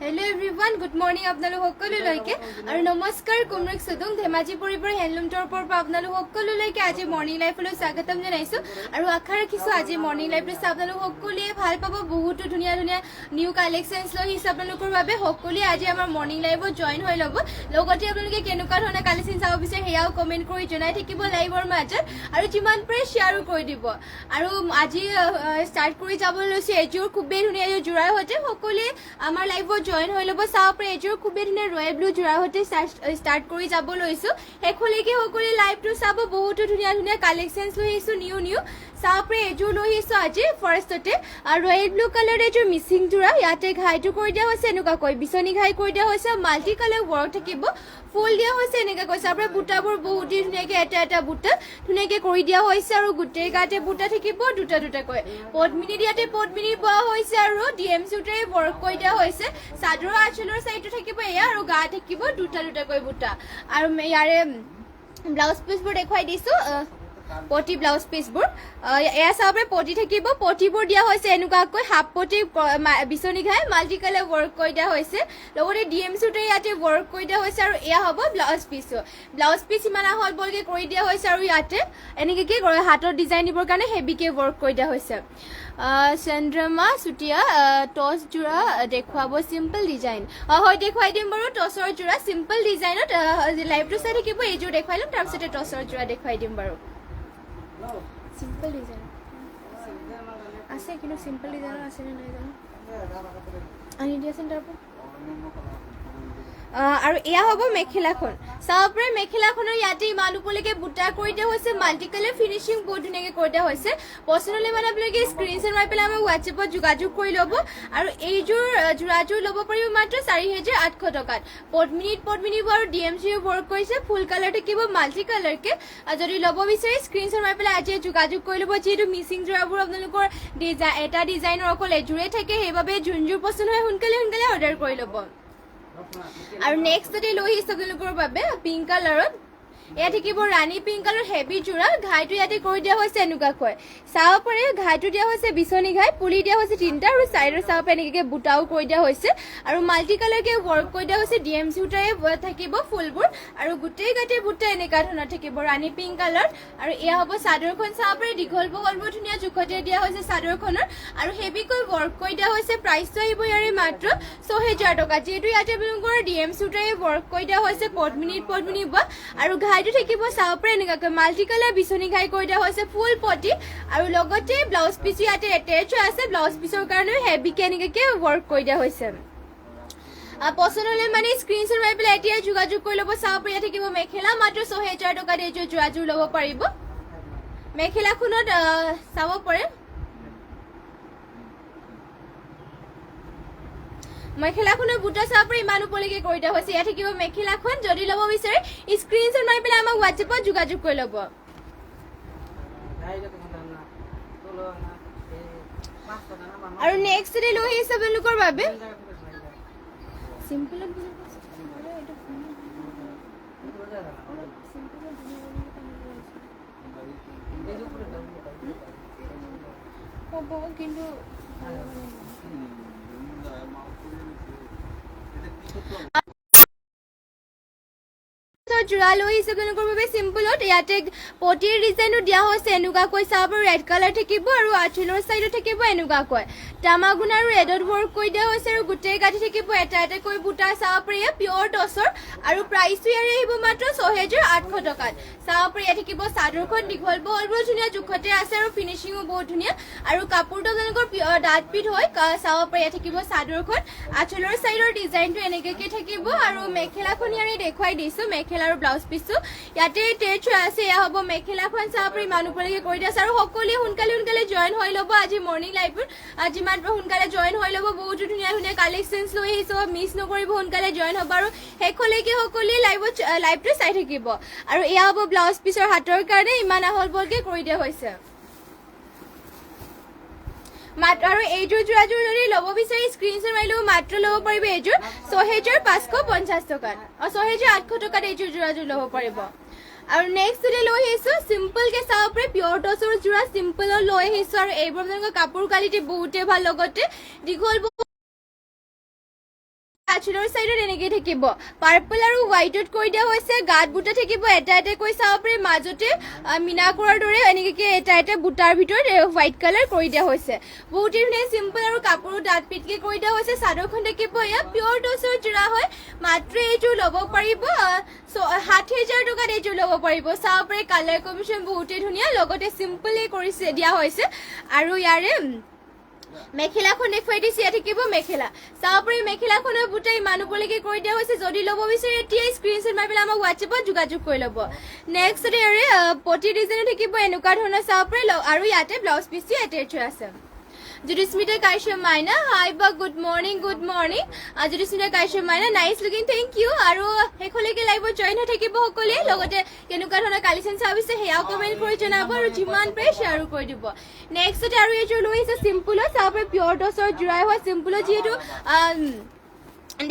Hello everyone, good morning আপোনালোক সকলোলৈকে আৰু নমস্কাৰ কুমৰিক সুদুং ধেমাজি পৰিবৰ হেণ্ডলুম টৰপৰ পৰা আপোনালোক সকলোলৈকে আজি মৰ্নিং লাইফলৈ স্বাগতম জনাইছো আৰু আশা ৰাখিছো আজি মৰ্নিং লাইফলৈ আপোনালোক সকলোৱে ভাল পাব বহুতো ধুনীয়া ধুনীয়া নিউ কালেকশনছ লৈ আহিছে আপোনালোকৰ বাবে সকলোৱে আজি আমাৰ মৰ্নিং লাইভত জয়েন হৈ ল'ব লগতে আপোনালোকে কেনেকুৱা ধৰণৰ কালেকশন চাব বিচাৰে হেয়াও কমেন্ট কৰি জনাই থাকিব লাইভৰ মাজত আৰু যিমান পাৰে শ্বেয়াৰো কৰি দিব আৰু আজি ষ্টাৰ্ট কৰি যাব লৈছো এযোৰ খুবেই ধুনীয়া জোৰা হতে সকলোৱে আমাৰ লাইভত জয়েন হৈ ল'ব চাও পাৰে এযোৰ খুবেই ধুনীয়া ৰয়েল ব্লু জোৰা হতে ষ্টাৰ্ট কৰি যাব লৈছো হেখলৈকে সকলোৱে লাইভটো চাব বহুতো ধুনীয়া ধুনীয়া কালেকশনছ লৈ আহিছো নিউ চাও পাৰে এযোৰ লৈ আহিছো আজি ফাৰ্ষ্টতে আৰু ৰয়েল ব্লু কালাৰ এযোৰ মিচিং জোৰা ইয়াতে ঘাইটো কৰি দিয়া হৈছে এনেকুৱাকৈ বিচনী ঘাই কৰি দিয়া হৈছে মাল্টি কালাৰ ৱৰ্ক থাকিব ফুল দিয়া হৈছে এনেকৈ কৈছে আপোনাৰ বুটাবোৰ বহুত ধুনীয়াকৈ এটা বুটা ধুনীয়াকৈ কৰি দিয়া হৈছে আৰু গোটেই গাতে বুটা থাকিব দুটাকৈ পদ্মিনী দিয়াতে পদ্মিনী বোৱা হৈছে আৰু ডিএম চুটাৰে ৱৰ্ক কৰি দিয়া হৈছে চাদৰ আঁচলৰ চাইডটো থাকিব এয়া আৰু গা থাকিব দুটাকৈ বুটা আৰু ইয়াৰে ব্লাউজ পিচবোৰ দেখুৱাই দিছো পটি ব্লাউজ পিচবোৰ এয়া চাবৰে পটি থাকিব পটিবোৰ দিয়া হৈছে এনেকুৱাকৈ হাফ পটি বিচনী ঘাই মাল্টি কালাৰ ৱৰ্ক কৰি দিয়া হৈছে লগতে ডিএম চুটে ইয়াতে ৱৰ্ক কৰি দিয়া হৈছে আৰু এয়া হ'ব ব্লাউজ পিচ ইমান আহল বলকে কৰি দিয়া হৈছে আৰু ইয়াতে এনেকৈ হাতৰ ডিজাইন দিবৰ কাৰণে হেভিকে ৱৰ্ক কৰি দিয়া হৈছে চন্দ্ৰমা চুতীয়া টচ জোৰা দেখুৱাব চিম্পল ডিজাইন হয় দেখুৱাই দিম বাৰু টচৰ জোৰা চিম্পল ডিজাইনত লাইভটো চাই থাকিব এইযোৰ দেখুৱাই ল'ম তাৰপিছতে টচৰ জোৰা দেখুৱাই দিম বাৰু সিম্পল ডিজাইন আছে কিন্তু সিম্পল ডিজাইন আছে না নাই জানো আনি দিয়াচোন তাৰপৰা আৰু এয়া হ'ব মেখেলাখন চাব পাৰে মেখেলাখনৰ ইয়াতে ইমান উপলৈকে বুটা কৰি দিয়া হৈছে মাল্টি কালাৰ ফিনিচিং বহুত ধুনীয়াকৈ কৰি দিয়া হৈছে পচন্দ হ'লে মানে আপোনালোকে স্ক্ৰীনশ্বট মাৰি পেলাই আমাৰ হোৱাটছএপত যোগাযোগ কৰি ল'ব আৰু এইযোৰ জোৰাযোৰ ল'ব পাৰিব মাত্ৰ 4,800 টকাত পদ্মিনী আৰু ডিএমচি ৱৰ্ক কৰিছে ফুল কালাৰ থাকিব মাল্টি কালাৰকে যদি ল'ব বিচাৰে স্ক্ৰীনশ্বট মাৰি পেলাই আজি যোগাযোগ কৰি ল'ব যিহেতু মিচিং জোৰাবোৰ আপোনালোকৰ এটা ডিজাইনৰ অকল এযোৰে থাকে সেইবাবে যোনযোৰ পচন্দ হয় সোনকালে অৰ্ডাৰ কৰি ল'ব আৰু নেক্সটতে লৈ আহিছো আপোনালোকৰ বাবে পিংক কালাৰত এয়া থাকিব ৰাণী পিংক কালাৰ হেভি জোৰা ঘাইটো ইয়াতে কৰি দিয়া হৈছে এনেকুৱাকৈ চাব পাৰে ঘাইটো দিয়া হৈছে বিচনী ঘাই পুলি দিয়া হৈছে 3টা আৰু চাইডৰ চাব পাৰে এনেকৈ বুটাও কৰি দিয়া হৈছে আৰু মাল্টি কালাৰকে ৱৰ্ক কৰি দিয়া হৈছে ডিএমচি উটাৰে থাকিব ফুলবোৰ আৰু গোটেই গাতে বুটা এনেকুৱা ধৰণৰ থাকিব ৰাণী পিংক কালাৰ আৰু এয়া হ'ব চাদৰখন চাব পাৰে দীঘল বহলবোৰ ধুনীয়া জোখতে দিয়া হৈছে চাদৰখনৰ আৰু হেভিকৈ ৱৰ্ক কৰি দিয়া হৈছে প্ৰাইচটো আহিব ইয়াৰে মাত্ৰ 6,000 টকা যিহেতু ইয়াতে আপোনালোকৰ ডিএমচি উটাৰে ৱৰ্ক কৰি দিয়া হৈছে পদ্মিনী বা আৰু ঘাইটো থাকিব চাব পাৰে এনেকুৱাকৈ মাল্টি কালাৰ বিচনী ঘাই কৰি দিয়া হৈছে ফুল পটি আৰু লগতে ব্লাউজ পিচ ইয়াতে এটেচ আছে ব্লাউজ পিচৰ কাৰণে হেভিকে এনেকুৱাকৈ ৱৰ্ক কৰি দিয়া হৈছে পচন্দ হ'লে মানে স্ক্ৰীনশ্বট মাৰি পেলাই এতিয়া যোগাযোগ কৰি ল'ব চাব পাৰে থাকিব মেখেলা মাত্ৰ 6,000 টকাত এইযোৰ জোৰাযোৰ ল'ব পাৰিব মেখেলাখনত চাব পাৰে মেখেলাখনৰ বুটা চাব পাৰে ইমান উপলৈকে কৰি দিয়া হৈছে ইয়াত থাকিব মেখেলাখন যদি ল'ব বিচাৰে স্ক্ৰীনশ্বট মাৰি পেলাই আমাক হোৱাটছএপত যোগাযোগ কৰি ল'ব আৰু নেক্সটতে লৈ আহিছে আপোনালোকৰ বাবে চিম্পলত হ'ব কিন্তু জোৰা লৈ আহিছে আপোনালোকৰ বাবে চিম্পলত ইয়াতে পটিৰ ডিজাইনো দিয়া হৈছে এনেকুৱাকৈ চাব ৰেড কালাৰ থাকিব আৰু আঁচলৰ চাইডত থাকিব এনেকুৱাকৈ তামাগুণ আৰু ৰেডত ৱৰ্ক কৰি দিয়া হৈছে আৰু গোটেই গাঁঠি থাকিব এটাকৈ বুটা চাব পাৰি পিয়ৰ টচৰ আৰু প্ৰাইচটো ইয়াৰে আহিব মাত্ৰ 6,800 টকাত চাব পাৰি ইয়াত থাকিব চাদৰখন দীঘল বহলবোৰ ধুনীয়া জোখতে আছে আৰু ফিনিচিঙো বহুত ধুনীয়া আৰু কাপোৰটো আপোনালোকৰ ডাঠ পিঠ হয় চাব পাৰি ইয়াত থাকিব চাদৰখন আঁচলৰ চাইডৰ ডিজাইনটো এনেকৈ থাকিব আৰু মেখেলাখন ইয়াৰে দেখুৱাই দিছো মেখেলা আৰু ব্লাউজ পিচটো ইয়াতে টেচ হৈ আছে এয়া হ'ব মেখেলাখন চাব পাৰি ইমান উপলৈকে কৰি দিয়া আছে আৰু সকলোৱে সোনকালে জইন হৈ ল'ব আজি মৰ্নিং লাইভত যিমান সোনকালে জইন হৈ ল'ব বহুতো ধুনীয়া কালেকশ্যনছ লৈ আহিছো মিছ নকৰিব সোনকালে জইন হ'ব আৰু শেষলৈকে সকলোৱে লাইভটো চাই থাকিব আৰু এয়া হ'ব ব্লাউজ পিচৰ হাতৰ কাৰণে ইমান আহল বলকে কৰি দিয়া হৈছে আৰু এইযোৰ জোৰাযোৰ যদি ল'ব বিচাৰি স্ক্ৰীনশ্বট মাৰি ল'ব মাত্ৰ ল'ব পাৰিব এইযোৰ 6,550 টকাত 6,800 টকাত এইযোৰ জোৰাযোৰ ল'ব পাৰিব আৰু নেক্সটতে লৈ আহিছো সিম্পলকে চাব পাৰে পিয়ৰ টচৰ জোৰা সিম্পলৰ লৈ আহিছো আৰু এইবোৰ আপোনালোকৰ কাপোৰ কোৱালিটি বহুতে ভাল লগতে দীঘল আঁচলৰ সাইডত এনেকে থাকিব পাৰ্পল আৰু হোৱাইটত কৈ দিয়া হৈছে গাত বুটা থাকিব এটা এটা কৈ চাব পাৰি মাজতে মিনা কৰাৰ দৰে এনেকে এটা এটা বুটাৰ ভিতৰত হোৱাইট কালাৰ কৰি দিয়া হৈছে বহুত ধুনীয়া সিম্পল আৰু কাপোৰ ডাট পিটকে কৰি দিয়া হৈছে চাদৰখন থাকিব এয়া পিয়ৰ টচৰ জোৰা হয় মাত্ৰ এইটো ল'ব পাৰিব ৬০,০০০ টকাত এইটো ল'ব পাৰিব চাব পাৰি কালাৰ কম্বিনেশ্যন বহুতেই ধুনীয়া লগতে চিম্পলি কৰিছে দিয়া হৈছে আৰু ইয়াৰে মেখেলাখন দেখুৱাই দিছে ইয়াত থাকিব মেখেলা চাব পাৰি মেখেলাখনৰ বুটাই ইমান ওপৰলৈকে কৰি দিয়া হৈছে যদি ল'ব বিচাৰে এতিয়াই স্ক্ৰীনশ্বট মাৰি পেলাই আমাক হোৱাটছএপত যোগাযোগ কৰি ল'ব নেক্সট ইয়াৰে পটি ডিজাইন থাকিব এনেকুৱা ধৰণৰ চাব পাৰি আৰু ইয়াতে ব্লাউজ পিচটো এটেচ আছে Judismita Kaisham Maina, hi ba good morning. Judismita Kaisham Maina, nice looking, thank you. Aru hekoleke live join ho thakibo hokole logote kenuka dhona collection service heya comment kori janabo aru jiman pre share kori dibo. Next aru ejo loise simple sabe pure dosor jurai ho simple jehetu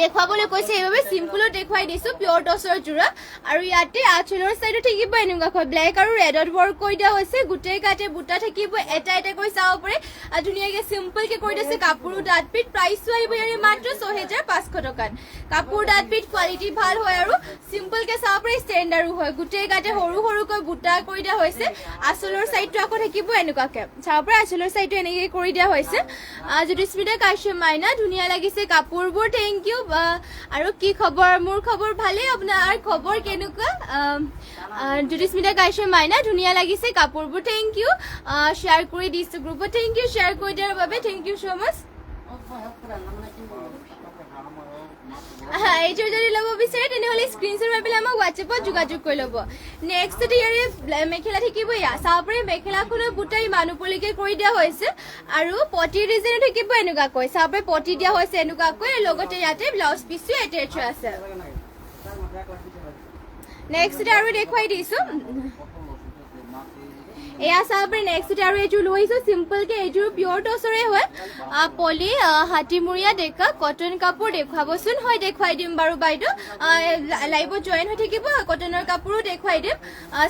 দেখুৱাবলৈ কৈছে এইভাবে simple দেখুৱাই দিছো pure টসৰ জোৰা আৰু ইয়াতে আঁচলৰ সাইডত থাকিব এনেকুৱা ব্ল্যাক আৰু ৰেডত ওয়াৰ্ক কৰি দিয়া হৈছে গুটেই কাটে বুটা থাকিব এটা এটা কৈ চাব পাৰে আৰু ধুনীয়াকৈ সিম্পল কে কৰি দিছে কাপোৰ ডাট পিট প্ৰাইসও আহিব ইয়াৰে মাত্ৰ ৬৫০০ টকাত কাপোৰ ডাট পিট কোৱালিটি ভাল হয় আৰু সিম্পল কে চাব পাৰে ষ্টেণ্ডাৰ্ডো হয় গুটেই কাটে সৰু সৰুকৈ বুটা কৰি দিয়া হৈছে আঁচলৰ সাইডটো আকৌ থাকিব এনেকুৱাকৈ চাব পাৰে আঁচলৰ সাইডটো এনেকৈ কৰি দিয়া হৈছে যদি স্মিতা কাশ্যপ মাইনা ধুনীয়া লাগিছে কাপোৰবোৰ থ্যাংক ইউ আৰু কি খবৰ মোৰ খবৰ ভালে আপোনাৰ খবৰ কেনেকুৱা জুডিস্মিতা কাশ্যপ মাইনা ধুনীয়া লাগিছে কাপোৰবোৰ থ্যাংক ইউ শেয়াৰ কৰি দিছো গ্ৰুপত থ্যাংক ইউ শেয়াৰ কৰি দিয়াৰ বাবে থ্যাংক ইউ সো মাচ এইটো যদি ল'ব বিচাৰে তেনেহ'লে স্ক্ৰীনশ্বট মাৰি পেলাই আমাক হোৱাটছএপত যোগাযোগ কৰি ল'ব নেক্সট ইয়াৰে মেখেলা থাকিব ইয়া চাব পাৰি মেখেলাখনৰ বুটাই ইমান ওপৰলৈকে কৰি দিয়া হৈছে আৰু পটি ডিজাইন থাকিব এনেকুৱাকৈ চাব পাৰি পটি দিয়া হৈছে এনেকুৱাকৈ লগতে ইয়াতে ব্লাউজ পিচটো এটেচ আছে নেক্সট আৰু দেখুৱাই দিছো এয়া চাব পাৰি নেক্সট আৰু এইটো লৈছো সিম্পল কে এইটো পিওৰ টসৰে হয় পলি হাতিমুৰিয়া ডেকা কটন কাপোৰ দেখুৱাবচোন হয় দেখুৱাই দিম বাৰু বাইদেউ লাইভত জয়েন হৈ থাকিব কটনৰ কাপোৰো দেখুৱাই দিম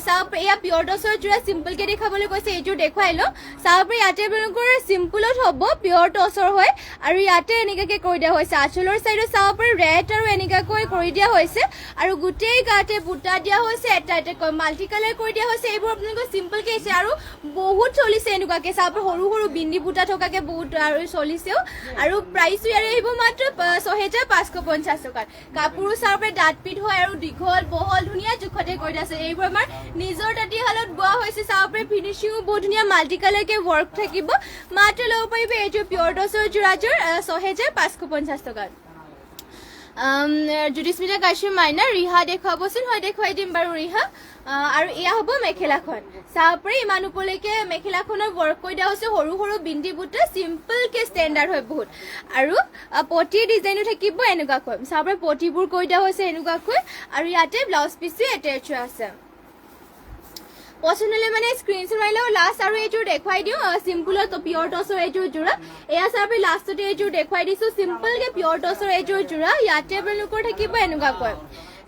চাব এয়া পিওৰ টসৰ জোৰা সিম্পল কে দেখাবলৈ কৈছে এইটো দেখুৱাই লো চাব পাৰি ইয়াতে আপোনালোকৰ সিম্পলত হ'ব পিওৰ টসৰ হয় আৰু ইয়াতে এনেকাকে কৰি দিয়া হৈছে আঁচলৰ সাইডত চাব পাৰি ৰেড আৰু এনেকাকৈ কৰি দিয়া হৈছে আৰু গুটেই গাতে বুটা দিয়া হৈছে এটা এটা মাল্টি কালাৰ কৰি দিয়া হৈছে এইবোৰ আপোনালোকৰ সিম্পল কে আৰু বহুত চলিছে এনেকুৱাকে চাব সৰু সৰু বিন্দি বুটা থকাকে বহুত আৰু চলিছেও আৰু প্ৰাইসও ইয়াৰে আহিব মাত্ৰ ৬৫৫০ টকাত কাপোৰো চাব ডাট পিট হয় আৰু দীঘল বহল ধুনীয়া জোখতে কৰি আছে এইবোৰ আমাৰ নিজৰ তাঁতীশালত বোৱা হৈছে চাব ফিনিচিংও বহুত ধুনীয়া মাল্টি কালাৰকে ৱৰ্ক থাকিব মাত্ৰ ল'ব পাৰিব এইটো পিওৰ টসৰ জোৰাযোৰ ৬৫৫০ টকাত জুডিস্মিতা কাশ্যপ মাইনা ৰিহা দেখুৱাবচোন হয় দেখুৱাই দিম বাৰু ৰিহা আৰু এয়া হ'ব মেখেলাখন চাব পাৰি ইমান ওপৰলৈকে মেখেলাখনৰ ৱৰ্ক কৰি দিয়া হৈছে সৰু সৰু বিন্দি বুটা সিম্পল কে ষ্টেণ্ডাৰ্ড হয় বহুত আৰু পটি ডিজাইনো থাকিব এনেকুৱাকৈ চাব পাৰি পটিবোৰ কৰি দিয়া হৈছে এনেকুৱাকৈ আৰু ইয়াতে ব্লাউজ পিচটো এটেচ আছে পছন্দ হলে মানে স্ক্ৰীনশ্বট মাৰি লও লাষ্ট আৰু এইটো দেখুৱাই দিও সিম্পলত পিওৰ টসৰ এইটো জোৰা এয়া চাবি লাষ্টতে এইটো দেখুৱাই দিছো সিম্পল কে পিওৰ টসৰ এইটো জোৰা ইয়াতে আপোনালোকৰ থাকিব এনেকুৱাকৈ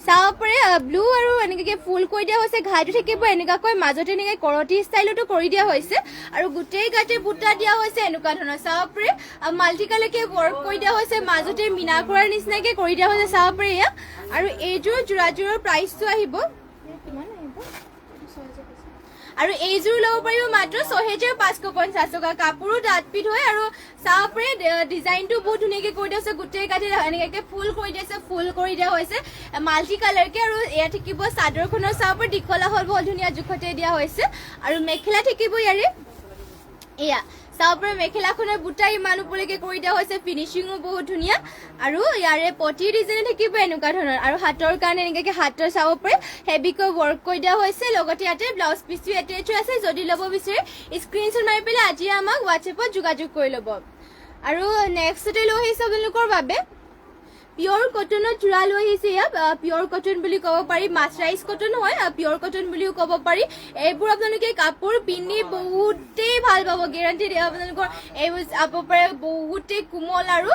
চাব পাৰে ব্লু আৰু এনেকৈ ফুল কৰি দিয়া হৈছে ঘাইটো থাকিব এনেকুৱাকৈ মাজতে এনেকৈ কৰটি ষ্টাইলতো কৰি দিয়া হৈছে আৰু গোটেই গাতে বুটা দিয়া হৈছে এনেকুৱা ধৰণৰ চাব পাৰে মাল্টি কালাৰকে ৱৰ্ক কৰি দিয়া হৈছে মাজতে মিনা কৰাৰ নিচিনাকৈ কৰি দিয়া হৈছে চাব পাৰে এয়া আৰু এইযোৰ জোৰাযোৰৰ প্ৰাইচটো আহিব কিমান আহিব আৰু এইযোৰ ল'ব পাৰিব মাত্ৰ ৬৫৫০ টকা কাপোৰো ডাট পিট হয় আৰু চাব পাৰে ডিজাইনটো বহুত ধুনীয়াকৈ কৰি দিয়া হৈছে গোটেই কাঠি এনেকৈ ফুল কৰি দিছে ফুল কৰি দিয়া হৈছে মাল্টি কালাৰকে আৰু এয়া থাকিব চাদৰখনৰ চাব পাৰে দীঘলা হ'ল বহুত ধুনীয়া জোখতে দিয়া হৈছে আৰু মেখেলা থাকিব ইয়াৰে এয়া চাব পাৰে মেখেলাখনৰ বুটা ইমান ওপৰলৈকে কৰি দিয়া হৈছে ফিনিচিংও বহুত ধুনীয়া আৰু ইয়াৰে পটি ডিজাইন থাকিব এনেকুৱা ধৰণৰ আৰু হাতৰ কাৰণে এনেকৈ হাতৰ চাব পাৰে হেভিকৈ ৱৰ্ক কৰি দিয়া হৈছে লগতে ইয়াতে ব্লাউজ পিচটো এটেচ আছে যদি ল'ব বিচাৰে স্ক্ৰীনশ্বট মাৰি পেলাই আজি আমাক হোৱাটছএপত যোগাযোগ কৰি ল'ব আৰু নেক্সটতে লৈ আহিছে আপোনালোকৰ বাবে পিওৰ কটনৰ জোৰা লৈ আহিছে ইয়াত পিওৰ কটন বুলি ক'ব পাৰি মাছৰাইজ কটন হয় পিওৰ কটন বুলিও ক'ব পাৰি এইবোৰ আপোনালোকে কাপোৰ পিন্ধি বহুতেই ভাল পাব গেৰাণ্টি দিয়ে আপোনালোকৰ এইবোৰ চাব পাৰে বহুতেই কোমল আৰু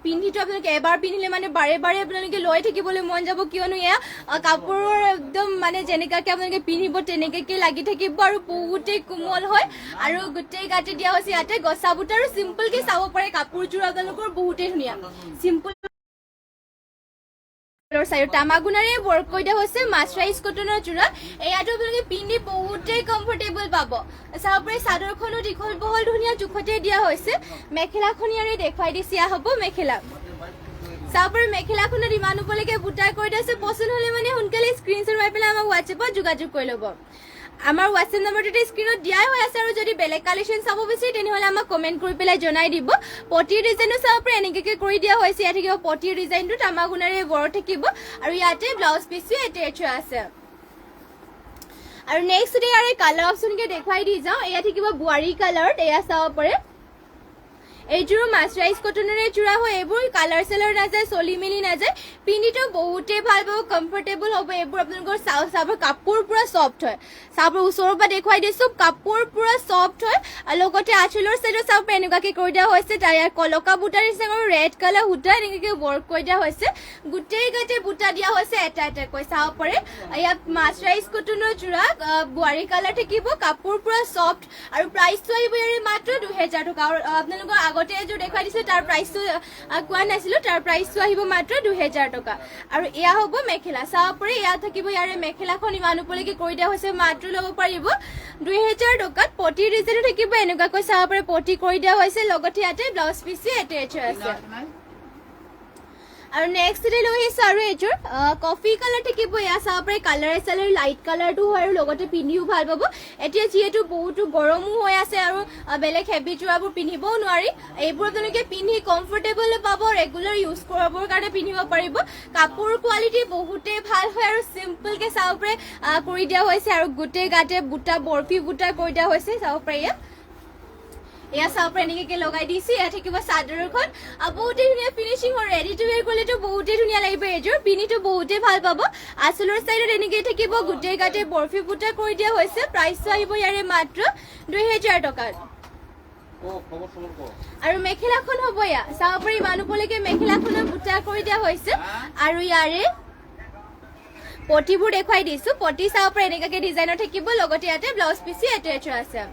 পিন্ধিটো আপোনালোকে এবাৰ পিন্ধিলে মানে বাৰে বাৰে আপোনালোকে লৈ থাকিবলৈ মন যাব কিয়নো এয়া কাপোৰৰ একদম মানে যেনেকুৱাকৈ আপোনালোকে পিন্ধিব তেনেকুৱাকৈ লাগি থাকিব আৰু বহুতেই কোমল হয় আৰু গোটেই গাতে দিয়া হৈছে ইয়াতে গছা বুটা আৰু চিম্পলকৈ চাব পাৰে কাপোৰযোৰ আপোনালোকৰ বহুতেই ধুনীয়া চিম্পল ফ্ৰণ্টৰ চাইড তামাগুনাৰে ৱৰ্ক কৰি দিয়া হৈছে মাছৰাইজ কটনৰ যোৰা এয়াটো আপোনালোকে পিন্ধি বহুতেই কমফৰ্টেবল পাব চাব পাৰে চাদৰখনো দীঘল বহল ধুনীয়া জোখতে দিয়া হৈছে মেখেলাখন ইয়াৰে দেখুৱাই দিছিয়া হ'ব মেখেলা চাব পাৰে মেখেলাখনত ইমান উপলৈকে বুটা কৰি দিছে পছন্দ হ'লে মানে সোনকালে স্ক্ৰীনশ্বট মাৰি পেলাই আমাক হোৱাটছএপত যোগাযোগ কৰি ল'ব আমাৰ হোৱাটছএপ নম্বৰটো স্ক্ৰীনত দিয়াই হৈ আছে আৰু যদি বেলেগ কালেকশ্যন চাব বিচাৰে তেনেহ'লে আমাক কমেণ্ট কৰি পেলাই জনাই দিব পটিৰ ডিজাইনো চাব পাৰে এনেকৈ কৰি দিয়া হৈছে ইয়াত থাকিব পটিৰ ডিজাইনটো তামাগুনাৰে ৱৰ্ক থাকিব আৰু ইয়াতে ব্লাউজ পিচটো এটেচ আছে আৰু নেক্সট ইয়াৰে কালাৰ অপশ্যনকে দেখুৱাই দি যাওঁ এয়া থাকিব বোৱাৰী কালাৰত এয়া চাব পাৰে এইযোৰ মাছৰাইজ কটনেৰে যোৰা হয় এইবোৰ কালাৰ চালাৰ নাযায় চলি মেলি নাযায় পিন্ধিটো বহুতেই ভাল পাব কমফৰ্টেবল হ'ব এইবোৰ আপোনালোকৰ চাব কাপোৰ পুৰা ছফ্ট হয় চাব ওচৰৰ পৰা দেখুৱাই দিছোঁ কাপোৰ পুৰা ছফ্ট হয় আৰু লগতে আঁচলৰ চাইডত চাব এনেকুৱাকৈ কৰি দিয়া হৈছে তাৰ ইয়াৰ কলকা বুটাৰ নিচিনা ৰেড কালাৰ সূতা এনেকৈ ৱৰ্ক কৰি দিয়া হৈছে গোটেই গাতে বুটা দিয়া হৈছে এটা এটাকৈ চাব পাৰে ইয়াত মাছৰাইজ কটনৰ যোৰা বোৱাৰী কালাৰ থাকিব কাপোৰ পুৰা ছফ্ট আৰু প্ৰাইচটো আহিব ইয়াৰে মাত্ৰ 2000 টকা আৰু আপোনালোকৰ আগতে এযোৰ দেখুৱাই দিছোঁ তাৰ প্ৰাইচটো কোৱা নাছিলোঁ তাৰ প্ৰাইচটো আহিব মাত্ৰ 2000 টকা আৰু এয়া হ'ব মেখেলা চাব পাৰে এয়া থাকিব ইয়াৰে মেখেলাখন ইমান উপলৈকে কৰি দিয়া হৈছে মাত্ৰ ল'ব পাৰিব 2000 টকাত পটিৰ ডিজাইনো থাকিব এনেকুৱাকৈ চাব পাৰে পটি কৰি দিয়া হৈছে লগতে ইয়াতে ব্লাউজ পিচটো এটেচ আছে আৰু নেক্সট লৈ আহিছোঁ আৰু এইযোৰ কফি কালাৰ থাকিব এয়া চাব পাৰে কালাৰে চালাৰ লাইট কালাৰটো হয় আৰু লগতে পিন্ধিও ভাল পাব এতিয়া যিহেতু বহুতো গৰমো হৈ আছে আৰু বেলেগ হেভি যোৰাবোৰ পিন্ধিবও নোৱাৰি এইবোৰ আপোনালোকে পিন্ধি কমফৰ্টেবল পাব ৰেগুলাৰ ইউজ কৰিবৰ কাৰণে পিন্ধিব পাৰিব কাপোৰ কোৱালিটি বহুতেই ভাল হয় আৰু চিম্পলকৈ চাব পাৰে কৰি দিয়া হৈছে আৰু গোটেই গাতে বুটা বৰফি বুটা কৰি দিয়া হৈছে চাব পাৰে এয়া চাব পাৰে এনেকৈ লগাই দিছে এয়া থাকিব চাদৰখন বহুতেই ধুনীয়া ফিনিচিং হয় ৰেডি টু ৱেৰ কৰিলেতো বহুতেই ধুনীয়া লাগিব এইযোৰ পিন্ধিটো বহুতেই ভাল পাব আঁচলৰ চাইডত এনেকৈ থাকিব গোটেই গাতে বৰফি বুটা কৰি দিয়া হৈছে প্ৰাইচটো আহিব ইয়াৰে মাত্ৰ 2000 টকাত আৰু মেখেলাখন হ'ব এয়া চাব পাৰে ইমান উপলৈকে মেখেলাখনৰ বুটা কৰি দিয়া হৈছে আৰু ইয়াৰে পটিবোৰ দেখুৱাই দিছোঁ পটি চাব পাৰে এনেকুৱাকৈ ডিজাইনৰ থাকিব লগতে ইয়াতে ব্লাউজ পিচি এটেচ আছে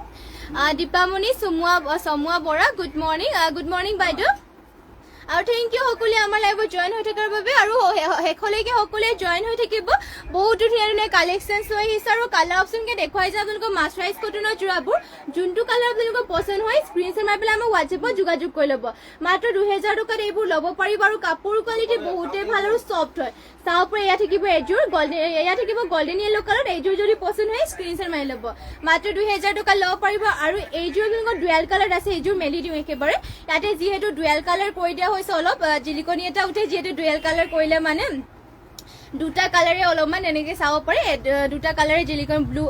দীপামণি চমুৱা বৰা গুড মৰ্ণিং বাইদেউ আৰু থেংক ইউ সকলোৱে আমাৰ লাইভত জইন হৈ থকাৰ বাবে আৰু শেষলৈকে সকলোৱে জইন হৈ থাকিব বহুতো ধুনীয়া ধুনীয়া কালেকশ্যনছ লৈ আহিছে আৰু কালাৰ অপশ্যনকৈ দেখুৱাই যায় আপোনালোকৰ মাছৰাইজ কটনৰ যোৰাবোৰ যোনটো কালাৰ আপোনালোকৰ পচন্দ হয় স্ক্ৰীনশ্বট মাৰি পেলাই আমাক হোৱাটছএপত যোগাযোগ কৰি ল'ব মাত্ৰ 2000 টকাত এইবোৰ ল'ব পাৰিব আৰু কাপোৰ কোৱালিটি বহুতেই ভাল আৰু ছফ্ট হয় চাব পাৰে এয়া থাকিব এযোৰ এয়া থাকিব গল্ডেন য়েল্লো কালাৰত এইযোৰ যদি পচন্দ হয় স্ক্ৰীনশ্বট মাৰি ল'ব মাত্ৰ 2000 টকা ল'ব পাৰিব আৰু এইযোৰ আপোনালোকৰ ডুৱেল কালাৰ আছে এইযোৰ মেলি দিওঁ একেবাৰে ইয়াতে যিহেতু ডুৱেল কালাৰ কৰি দিয়া হৈছে অলপ জিলিকনি এটা উঠে যিহেতু ডুৱেল কালাৰ কৰিলে মানে দুটা কালাৰে অলপমান এনেকৈ চাব পাৰে দুটা কালাৰে জিলিকন ব্লু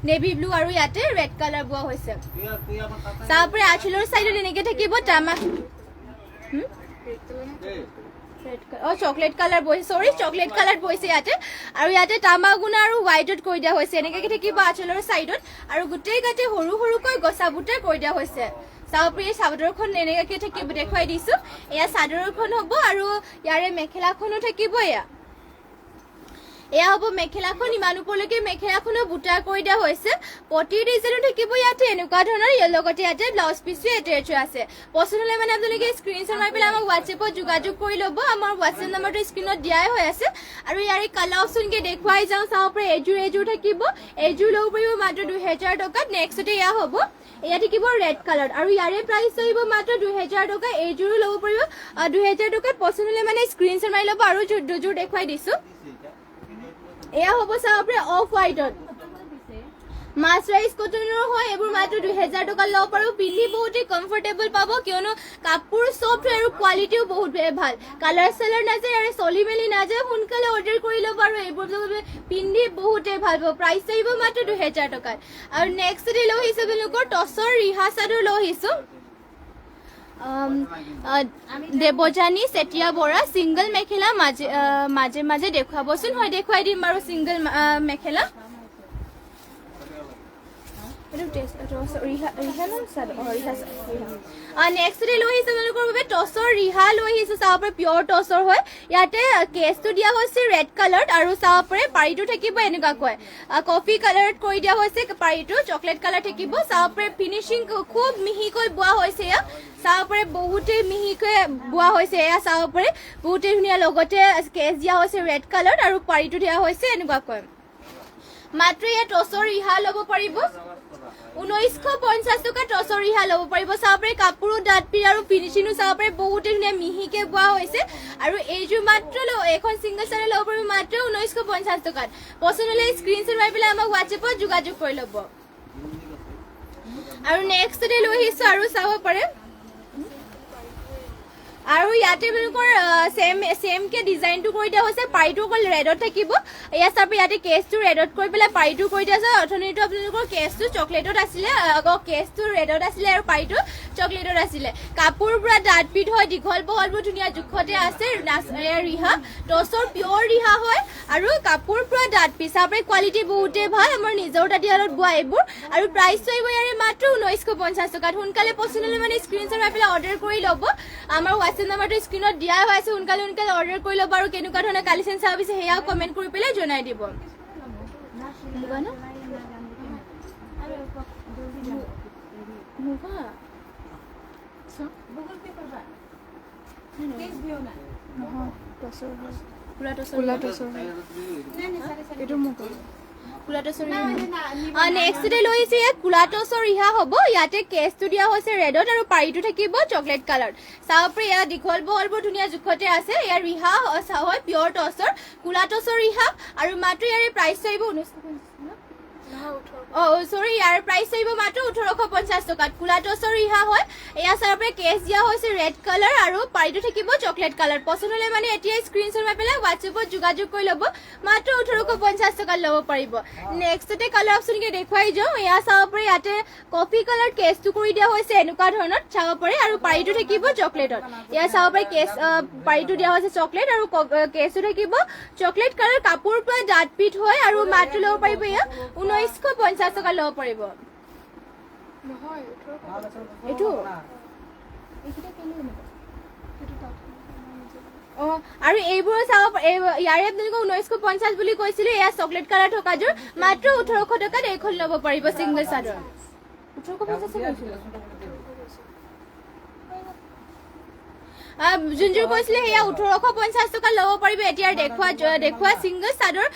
নেভি ব্লু আৰু ইয়াতে ৰেড কালাৰ বোৱা হৈছে চাব পাৰে আঁচলৰ চাইডত এনেকৈ থাকিব তামাক চকলেট কালাৰ বহিছে চকলেট কালাৰ বহিছে ইয়াতে আৰু ইয়াতে তামাগুনা আৰু হোৱাইটত কৰি দিয়া হৈছে এনেকৈ থাকিব আঁচলৰ চাইডত আৰু গোটেই গাতে সৰু সৰুকৈ গছা বুটা কৰি দিয়া হৈছে চাব পাৰে চাদৰখন এনেকুৱাকৈ থাকিব দেখুৱাই দিছোঁ এয়া চাদৰখন হ'ব আৰু ইয়াৰে মেখেলাখনো থাকিব এয়া হ'ব মেখেলাখন ইমান উপলৈকে মেখেলাখনো বুটা কৰি দিয়া হৈছে পটিৰ ডিজাইনো থাকিব ইয়াতে এনেকুৱা ধৰণৰ লগতে ইয়াতে ব্লাউজ পিচটো এটেচ আছে পচন্দ হ'লে মানে আপোনালোকে স্ক্ৰীনশ্বট মাৰি পেলাই আমাক হোৱাটছএপত যোগাযোগ কৰি ল'ব আমাৰ হোৱাটছএপ নম্বৰটো স্ক্ৰীনত দিয়াই হৈ আছে আৰু ইয়াৰে কালাৰ অপশ্যনকৈ দেখুৱাই যাওঁ চাব পাৰে এইযোৰ থাকিব এইযোৰ ল'ব পাৰিব মাত্ৰ 2000 টকাত নেক্সটতে এয়া হ'ব এয়া থাকিব ৰেড কালাৰ আৰু ইয়াৰে প্ৰাইচ আহিব মাত্ৰ 2000 টকা এইযোৰো ল'ব পাৰিব 2000 টকাত পচন্দ হ'লে মানে স্ক্ৰীনশ্বট মাৰি ল'ব আৰু দুযোৰ দেখুৱাই দিছোঁ এয়া হ'ব চাব পাৰে অফ হোৱাইটত মাছৰাইজ কটনৰ হয় এইবোৰ মাত্ৰ 2000 টকা ল'ব পাৰোঁ পিন্ধি বহুতেই কমফৰ্টেবল পাব কিয়নো কাপোৰ ছফ্ট আৰু কোৱালিটিও বহুত ভাল কালাৰ চালাৰ নাযায় আৰু চলি মেলি নাযায় সোনকালে অৰ্ডাৰ কৰি ল'ব আৰু এইবোৰ পিন্ধি বহুতেই ভাল পাব প্ৰাইচ আহিব মাত্ৰ 2000 টকাত আৰু নেক্সট লৈ আহিছোঁ আপোনালোকৰ টচৰ ৰিহা চাদৰ লৈ আহিছোঁ দেৱজানী চেতিয়া বৰা ছিংগল মেখেলা মাজে মাজে দেখুৱাবচোন হয় দেখুৱাই দিম বাৰু ছিংগল মেখেলা নেক্সট লৈ আহিছে আপোনালোকৰ বাবে টচৰ ৰিহা লৈ আহিছো চাব পাৰে পিয়ৰ টচৰ হয় ইয়াতে কেছটো দিয়া হৈছে ৰেড কালাৰত আৰু চাব পাৰে পাৰীটো থাকিব এনেকুৱাকৈ কফি কালাৰত কৰি দিয়া হৈছে পাৰীটো চকলেট কালাৰ থাকিব চাব পাৰে ফিনিচিং খুব মিহিকৈ বোৱা হৈছে এয়া চাব পাৰে বহুতেই মিহিকৈ বোৱা হৈছে এয়া চাব পাৰে বহুতেই ধুনীয়া লগতে কেছ দিয়া হৈছে ৰেড কালাৰত আৰু পাৰীটো দিয়া হৈছে এনেকুৱাকৈ মাত্ৰ ইয়াত টচৰ ৰিহা ল'ব পাৰিব 1950 টকা টচৰ ৰিহা ল'ব পাৰিব চাব পাৰে কাপোৰো ডাঠপিৰ আৰু ফিনিচিঙো চাব পাৰে বহুতেই ধুনীয়া মিহিকে বোৱা হৈছে আৰু এইযোৰ মাত্ৰ এখন ছিংগল চাদৰ ল'ব পাৰিব মাত্ৰ 1950 টকাত পচন্দ হ'লে স্ক্ৰীনশ্বট মাৰি পেলাই আমাক হোৱাটছএপত যোগাযোগ কৰি ল'ব আৰু নেক্সট ডে লৈ আহিছো আৰু চাব পাৰে আৰু ইয়াতে আপোনালোকৰ সেম কে ডিজাইনটো কৰি দিয়া হৈছে পাৰীটো অকল ৰেডত থাকিব এয়া চাব ইয়াতে কেছটো ৰেডত কৰি পেলাই পাৰীটো কৰি দিয়া আছে অৰ্থনীতিটো আপোনালোকৰ কেছটো চকলেটত আছিলে কেছটো ৰেডত আছিলে আৰু পাৰীটো চকলেটত আছিলে কাপোৰ পুৰা ডাঠপিঠ হয় দীঘল বহলবোৰ ধুনীয়া জোখতে আছে ৰিহা টচৰ পিয়ৰ ৰিহা হয় আৰু কাপোৰ পুৰা ডাঠপিঠ চাব পাৰে কোৱালিটি বহুতেই ভাল আমাৰ নিজৰ তাঁতীশালত বোৱা এইবোৰ আৰু প্ৰাইচ আহিব ইয়াৰে মাত্ৰ 1950 টকাত সোনকালে পচন্দ হ'লে মানে স্ক্ৰীনশ্বট মাৰি পেলাই অৰ্ডাৰ কৰি ল'ব আমাৰ হোৱাটছএপ নাম্বাৰটো স্ক্ৰীনত দিয়া হৈ আছে সোনকালে অৰ্ডাৰ কৰি ল'ব আৰু কেনেকুৱা ধৰণৰ কালেকশ্যন চাব বিচাৰে সেয়াও কমেণ্ট কৰি পেলাই জনাই দিব নেক্সট ডে লৈ আহিছে ইয়াত কোলা টচৰ ৰিহা হ'ব ইয়াতে কেছটো দিয়া হৈছে ৰেডত আৰু পাৰীটো থাকিব চকলেট কালাৰ চাব পাৰে ইয়াত দীঘল বহলবোৰ ধুনীয়া জোখতে আছে ইয়াৰ ৰিহা হয় পিয়ৰ টচৰ কোলা টচৰ ৰিহা আৰু মাত্ৰ ইয়াৰে প্ৰাইচ আহিব 1950 ইয়াৰ প্ৰাইচ আহিব মাত্ৰ 1850 টকাত কোলা টচৰ ৰিহা হয় এয়া চাব পাৰে কেছ দিয়া হৈছে ৰেড কালাৰ আৰু পাৰীটো থাকিব চকলেট কালাৰ পচন্দ হ'লে মানে এতিয়া স্ক্ৰীনশ্বট মাৰি পেলাই হোৱাটছএপত যোগাযোগ কৰি ল'ব মাত্ৰ 1850 টকাত ল'ব পাৰিব নেক্সটতে কালাৰ অপশ্যনকে দেখুৱাই যাওঁ এয়া চাব পাৰে ইয়াতে কফি কালাৰ কেছটো কৰি দিয়া হৈছে এনেকুৱা ধৰণৰ চাব পাৰে আৰু পাৰীটো থাকিব চকলেটত এয়া চাব পাৰে কেছ পাৰীটো দিয়া হৈছে চকলেট আৰু কেছটো থাকিব চকলেট কালাৰ কাপোৰ পুৰা ডাঠপিঠ হয় আৰু মাত্ৰ ল'ব পাৰিব এয়া 1950 টকা ল'ব পাৰিব এইটো আৰু এইবোৰ চাব ইয়াৰে আপোনালোকক 1950 বুলি কৈছিলো এয়া চকলেট কালাৰ থকাযোৰ মাত্ৰ 1800 টকাত এইখন ল'ব পাৰিব ছিংগল চাদৰ 1850 যোনযোৰ কৈছিলে সেয়া 1850 টকা ল'ব পাৰিব এতিয়া দেখুৱা ছিংগল চাদৰ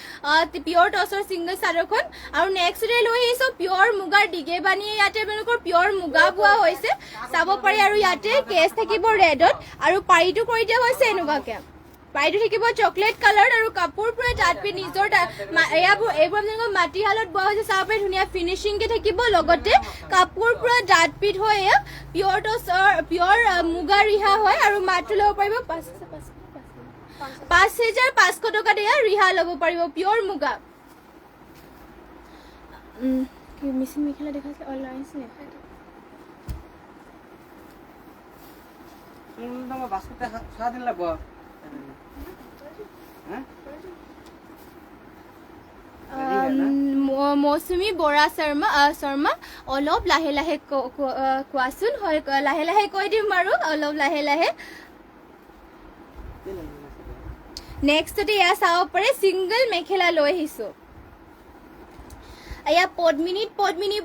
পিয়ৰ টচৰ ছিংগল চাদৰখন আৰু নেক্সট ডে লৈ আহিছো পিয়ৰ মুগাৰ ডিগে বানি ইয়াতে আপোনালোকৰ পিয়ৰ মুগা বোৱা হৈছে চাব পাৰি আৰু ইয়াতে কেছ থাকিব ৰেডত আৰু পাৰীটো কৰি দিয়া হৈছে এনেকুৱাকে পাৰীটো থাকিব চকলেট কালাৰ আৰু কাপোৰ পুৰা ডাঠপিঠ নিজৰ এইবোৰ আপোনালোকৰ মাটিশালত বোৱা হৈছে চাব পাৰি ধুনীয়া ফিনিচিংকে থাকিব লগতে কাপোৰ পুৰা ডাঠপিঠ হয় এয়া পিয়ৰ টচৰ পিয়ৰ মুগা ৰিহা হয় আৰু মাত্ৰ ল'ব পাৰিব 5500 টকাত এয়া ৰিহা ল'ব পাৰিব পিয়ৰ মুগা মিচিং মেখেলা দেখাইছে অনলাইন মৌচুমী বৰা শৰ্মা অলপ লাহে লাহে কোৱাচোন হয় লাহে লাহে কৈ দিম বাৰু অলপ লাহে লাহে নেক্সটতে এয়া চাব পাৰে ছিংগল মেখেলা লৈ আহিছো এয়া পদ্মিনী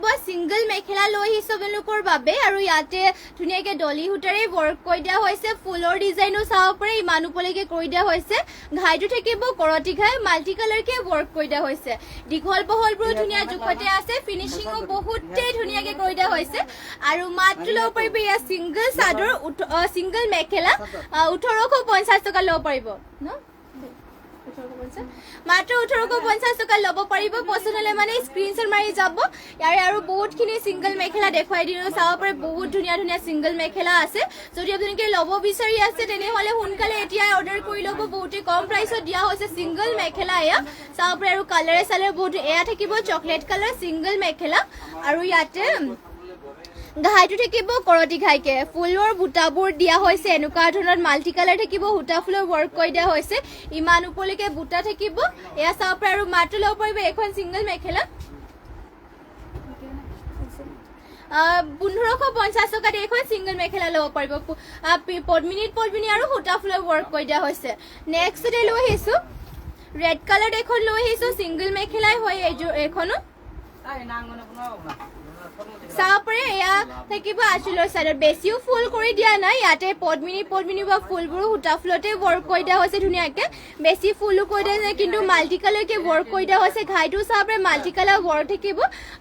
বোৱা ছিংগল মেখেলা লৈ আহিছো আপোনালোকৰ বাবে আৰু ইয়াতে ধুনীয়াকে ডলি সূতাৰে ৱৰ্ক কৰি দিয়া হৈছে ফুলৰ ডিজাইনো চাব পাৰে ইমান ওপৰলৈকে কৰি দিয়া হৈছে ঘাইটো থাকিব কৰতি ঘাই মাল্টি কালাৰকে ৱৰ্ক কৰি দিয়া হৈছে দীঘল বহলবোৰ ধুনীয়া জোখতে আছে ফিনিচিঙো বহুতেই ধুনীয়াকে কৰি দিয়া হৈছে আৰু মাত্ৰ ল'ব পাৰিব এয়া ছিংগল চাদৰ ছিংগল মেখেলা 1850 টকা ল'ব পাৰিব ন মাত্ৰ 1850 টকা ল'ব পাৰিব পচন্দ হ'লে মানে স্ক্ৰীনশ্বট মাৰি যাব ইয়াৰে আৰু বহুতখিনি ছিংগল মেখেলা দেখুৱাই দিলোঁ চাব পাৰে বহুত ধুনীয়া ধুনীয়া ছিংগল মেখেলা আছে যদি আপোনালোকে ল'ব বিচাৰি আছে তেনেহ'লে সোনকালে এতিয়া অৰ্ডাৰ কৰি ল'ব বহুতে কম প্ৰাইচত দিয়া হৈছে ছিংগল মেখেলা এয়া চাব পাৰে আৰু কালাৰে চালাৰে বহুত এয়া থাকিব চকলেট কালাৰ ছিংগল মেখেলা আৰু ইয়াতে ঘাইটো থাকিব কৰতি ঘাইকে ফুলৰ বুটাবোৰ দিয়া হৈছে এনেকুৱা ধৰণৰ মাল্টি কালাৰ থাকিব সূতা ফুলৰ ৱৰ্ক কৰি দিয়া হৈছে ইমান ওপৰলৈকে বুটা থাকিব এয়া চাব পাৰে আৰু মাত্ৰ ল'ব পাৰিব এখন ছিংগল মেখেলা 1550 টকাত এখন সিঙ্গল মেখেলা ল'ব পাৰিব পদ্মিনী আৰু সূতা ফুলৰ ৱৰ্ক কৰি দিয়া হৈছে নেক্সট ডে লৈ আহিছো ৰেড কালাৰ এখন লৈ আহিছো সিঙ্গল মেখেলাই হয় এখনো চাপৰে এয়া থাকিব আঁচলৰ চাইডত বেছিও ফুল কৰি দিয়া নাই ইয়াতে পদ্মিনী বা ফুলবোৰ সূতা ফুলতে ৱৰ্ক কৰি দিয়া হৈছে ধুনীয়াকে বেছি ফুলো কৰি দিয়া নাই কিন্তু মাল্টি কালাৰকে ৱৰ্ক কৰি দিয়া হৈছে ঘাইটো চাপৰে মাল্টি কালাৰ ৱৰ্ক থাকিব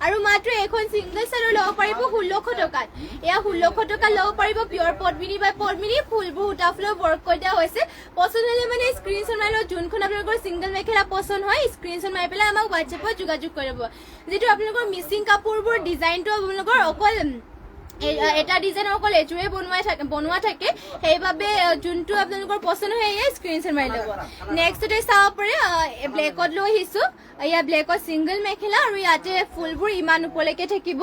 আৰু মাত্ৰ এখন সিঙ্গল চাইডৰ ল'ব পাৰিব 1600 টকাত এয়া 1600 টকা ল'ব পাৰিব পিয়ৰ পদ্মিনী বা পদ্মিনী ফুলবোৰ সূতা ফুলৰ ৱৰ্ক কৰি দিয়া হৈছে পছন্দ হ'লে মানে স্ক্ৰীনশ্বট মাৰি লওক যোনখন আপোনালোকৰ সিঙ্গল মেখেলা পছন্দ হয় স্ক্ৰীনশ্বট মাৰি পেলাই আমাক হোৱাটছএপত যোগাযোগ কৰিব যেটো আপোনালোকৰ মিচিং কাপোৰবোৰ ডিজাইনটো আপোনালোকৰ অকল এটা ডিজাইন অকল এজুৱে বনোৱা থাকে সেইভাবে যোনটো আপোনালোকৰ পছন্দ হয় এই স্ক্ৰীনশ্বট মাৰি ল'ব নেক্সট ডে চাব পাৰে ব্লেকত লৈ আহিছো এয়া ব্লেকত সিঙ্গল মেখেলা আৰু ইয়াতে ফুলবোৰ ইমান উপলৈকে থাকিব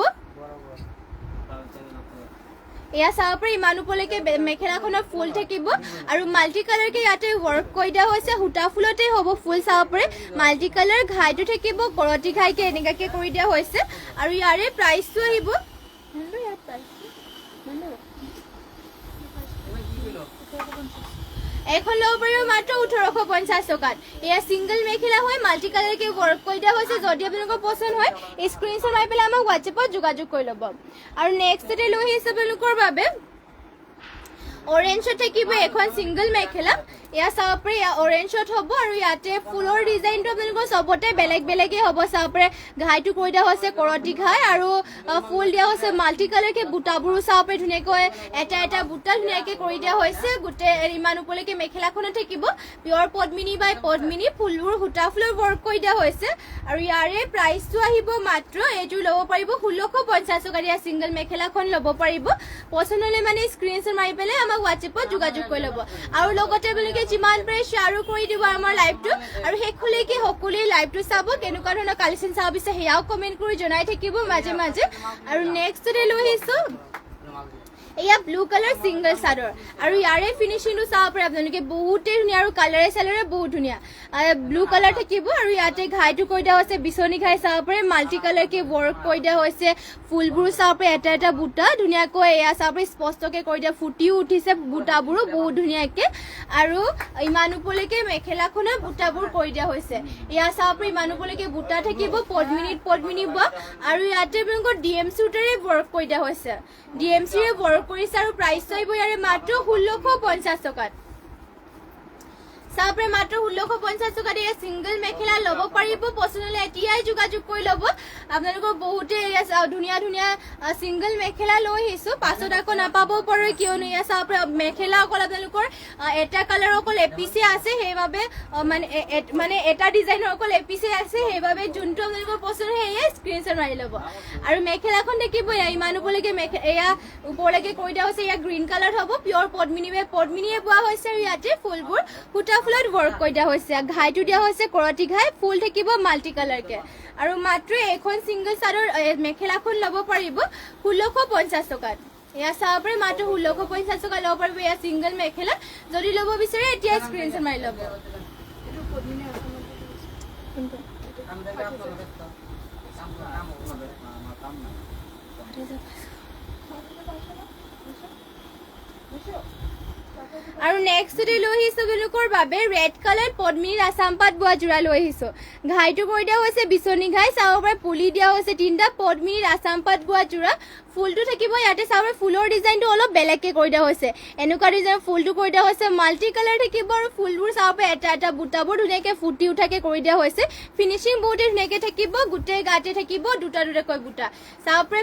এয়া চাব পাৰে ইমান উপলৈকে মেখেলাখনৰ ফুল থাকিব আৰু মাল্টি কালাৰকে ইয়াতে ৱৰ্ক কৰি দিয়া হৈছে সূতা ফুলতে হ'ব ফুল চাব পাৰে মাল্টি কালাৰ ঘাইটো থাকিব কৰতি ঘাইকে এনেকাকে কৰি দিয়া হৈছে আৰু ইয়াৰে প্ৰাইচটো আহিব এখন ল'ব পাৰিব মাত্ৰ 1850 টকাত এয়া সিঙ্গল মেখেলা হয় মাল্টি কালাৰকে ৱৰ্ক কৰি দিয়া হৈছে যদি আপোনালোকৰ পছন্দ হয় স্ক্ৰীনশ্বট মাৰি পেলাই আমাক হোৱাটছএপত যোগাযোগ কৰি ল'ব আৰু নেক্সট ডে লৈ আহিছে আপোনালোকৰ বাবে অৰেঞ্জত থাকিব এখন সিঙ্গল মেখেলা এয়া চাব পাৰে অৰেঞ্জত হ'ব আৰু ইয়াতে ফুলৰ ডিজাইনটো আপোনালোকৰ চবতে বেলেগে হ'ব চাব পাৰে ঘাইটো কৰি দিয়া হৈছে কৰতি ঘাই আৰু ফুল দিয়া হৈছে মাল্টি কালাৰকে বুটাবোৰো চাব পাৰে ধুনীয়াকৈ এটা বুটা ধুনীয়াকৈ কৰি দিয়া হৈছে গোটেই ইমান উপলৈকে মেখেলাখনত থাকিব পিয়ৰ পদ্মিনী বাই পদ্মিনী ফুলবোৰ সূতা ফুলৰ ৱৰ্ক কৰি দিয়া হৈছে আৰু ইয়াৰে প্ৰাইচটো আহিব মাত্ৰ এইটো ল'ব পাৰিব 1650 টকা দিয়া সিঙ্গল মেখেলাখন ল'ব পাৰিব পছন্দ হ'লে মানে স্ক্ৰীনশ্বট মাৰি পেলাই আমাক হোৱাটছএপত যোগাযোগ কৰি ল'ব আৰু লগতে আপোনালোকে যিমান পাৰে শ্বেয়াৰো কৰি দিব আমাৰ লাইভটো আৰু শেষলৈকে সকলোৱে লাইভটো চাব কেনেকুৱা ধৰণৰ কালেকশ্যন চাব বিচাৰে সেয়াও কমেণ্ট কৰি জনাই থাকিব মাজে আৰু নেক্সট ডে লৈ আহিছো এয়া ব্লু কালাৰ সিঙ্গল চাদৰ আৰু ইয়াৰে ফিনিশিংটো চাব পাৰে আপোনালোকে বহুতে ধুনীয়া আৰু কালাৰে বহুত ধুনীয়া ব্লু কালাৰ থাকিব আৰু ইয়াতে ঘাইটো কৰি দিয়া হৈছে বিচনী ঘাই চাব পাৰে মাল্টি কালাৰকে ৱৰ্ক কৰি দিয়া হৈছে ফুলবোৰ চাব পাৰে এটা বুটা ধুনীয়াকৈ এয়া চাব পাৰে স্পষ্টকৈ কৰি দিয়া ফুটিও উঠিছে বুটাবোৰো বহুত ধুনীয়াকৈ আৰু ইমান উপলৈকে মেখেলাখনৰ বুটাবোৰ কৰি দিয়া হৈছে এয়া চাব পাৰে ইমান উপলৈকে বুটা থাকিব পদ্মিনী বোৱা আৰু ইয়াতে আপোনালোকৰ DMC সূতাৰে ৱৰ্ক কৰি দিয়া হৈছে DMCৰে ৱৰ্ক কৰিছে আৰু প্ৰাইচ আহিব ইয়াৰে মাত্ৰ 1650 টকাত চাপৰে মাত্ৰ 1650 টকা দিয়ে সিঙ্গল মেখেলা ল'ব পাৰিব পছন্দ হ'লে এতিয়াই যোগাযোগ কৰি ল'ব আপোনালোকৰ বহুতে ধুনীয়া সিঙ্গল মেখেলা লৈ আহিছো পাছত আকৌ নাপাব পাৰে কিয়নো এয়া চাপৰে মেখেলা অকল আপোনালোকৰ এটা কালাৰ অকল এপিচি আছে সেইভাবে মানে এটা ডিজাইনৰ অকল এপিচি আছে সেইভাবে যোনটো আপোনালোকৰ পছন্দ হয় এয়া স্ক্ৰীনশ্বট মাৰি ল'ব আৰু মেখেলাখন দেখিব ইমান উপলৈকে এয়া উপলৈকে কৰি দিয়া হৈছে এয়া গ্ৰীণ কালাৰ হ'ব পিয়ৰ পদ্মিনীয়ে বোৱা হৈছে আৰু ইয়াতে ফুলবোৰ সূতা ফুলত ৱৰ্ক কৰি দিয়া হৈছে ঘাইটো দিয়া হৈছে কৰতি ঘাই ফুল থাকিব মাল্টি কালাৰকে আৰু মাত্ৰ এখন সিঙ্গল চাদৰ মেখেলাখন ল'ব পাৰিব 1650 টকাত এয়া চাব পাৰে মাত্ৰ 1650 টকা ল'ব পাৰিব এয়া সিঙ্গল মেখেলা যদি ল'ব বিচাৰে এতিয়া স্ক্ৰীনশ্বট মাৰি ল'ব আৰু নেক্সট ডে লৈ আহিছো আপোনালোকৰ বাবে ৰেড কালাৰ পদ্মিনীৰ আসাম পাট বোৱা জোৰা লৈ আহিছো ঘাইটো কৰি দিয়া হৈছে বিচনী ঘাই চাব পাৰে পুলি দিয়া হৈছে তিনটা পদ্মিনীৰ আসাম পাট বোৱা জোৰা ফুলটো থাকিব ইয়াতে চাব ফুলৰ ডিজাইনটো অলপ বেলেগকে কৰি দিয়া হৈছে এনেকুৱা ডিজাইন ফুলটো কৰি দিয়া হৈছে মাল্টি কালাৰ থাকিব আৰু ফুলবোৰ চাব পাৰে এটা বুটাবোৰ ধুনীয়াকে ফুটি উঠাকে কৰি দিয়া হৈছে ফিনিশিং বহুতে ধুনীয়াকে থাকিব গোটেই গাতে থাকিব দুটাকৈ বুটা চাব পাৰে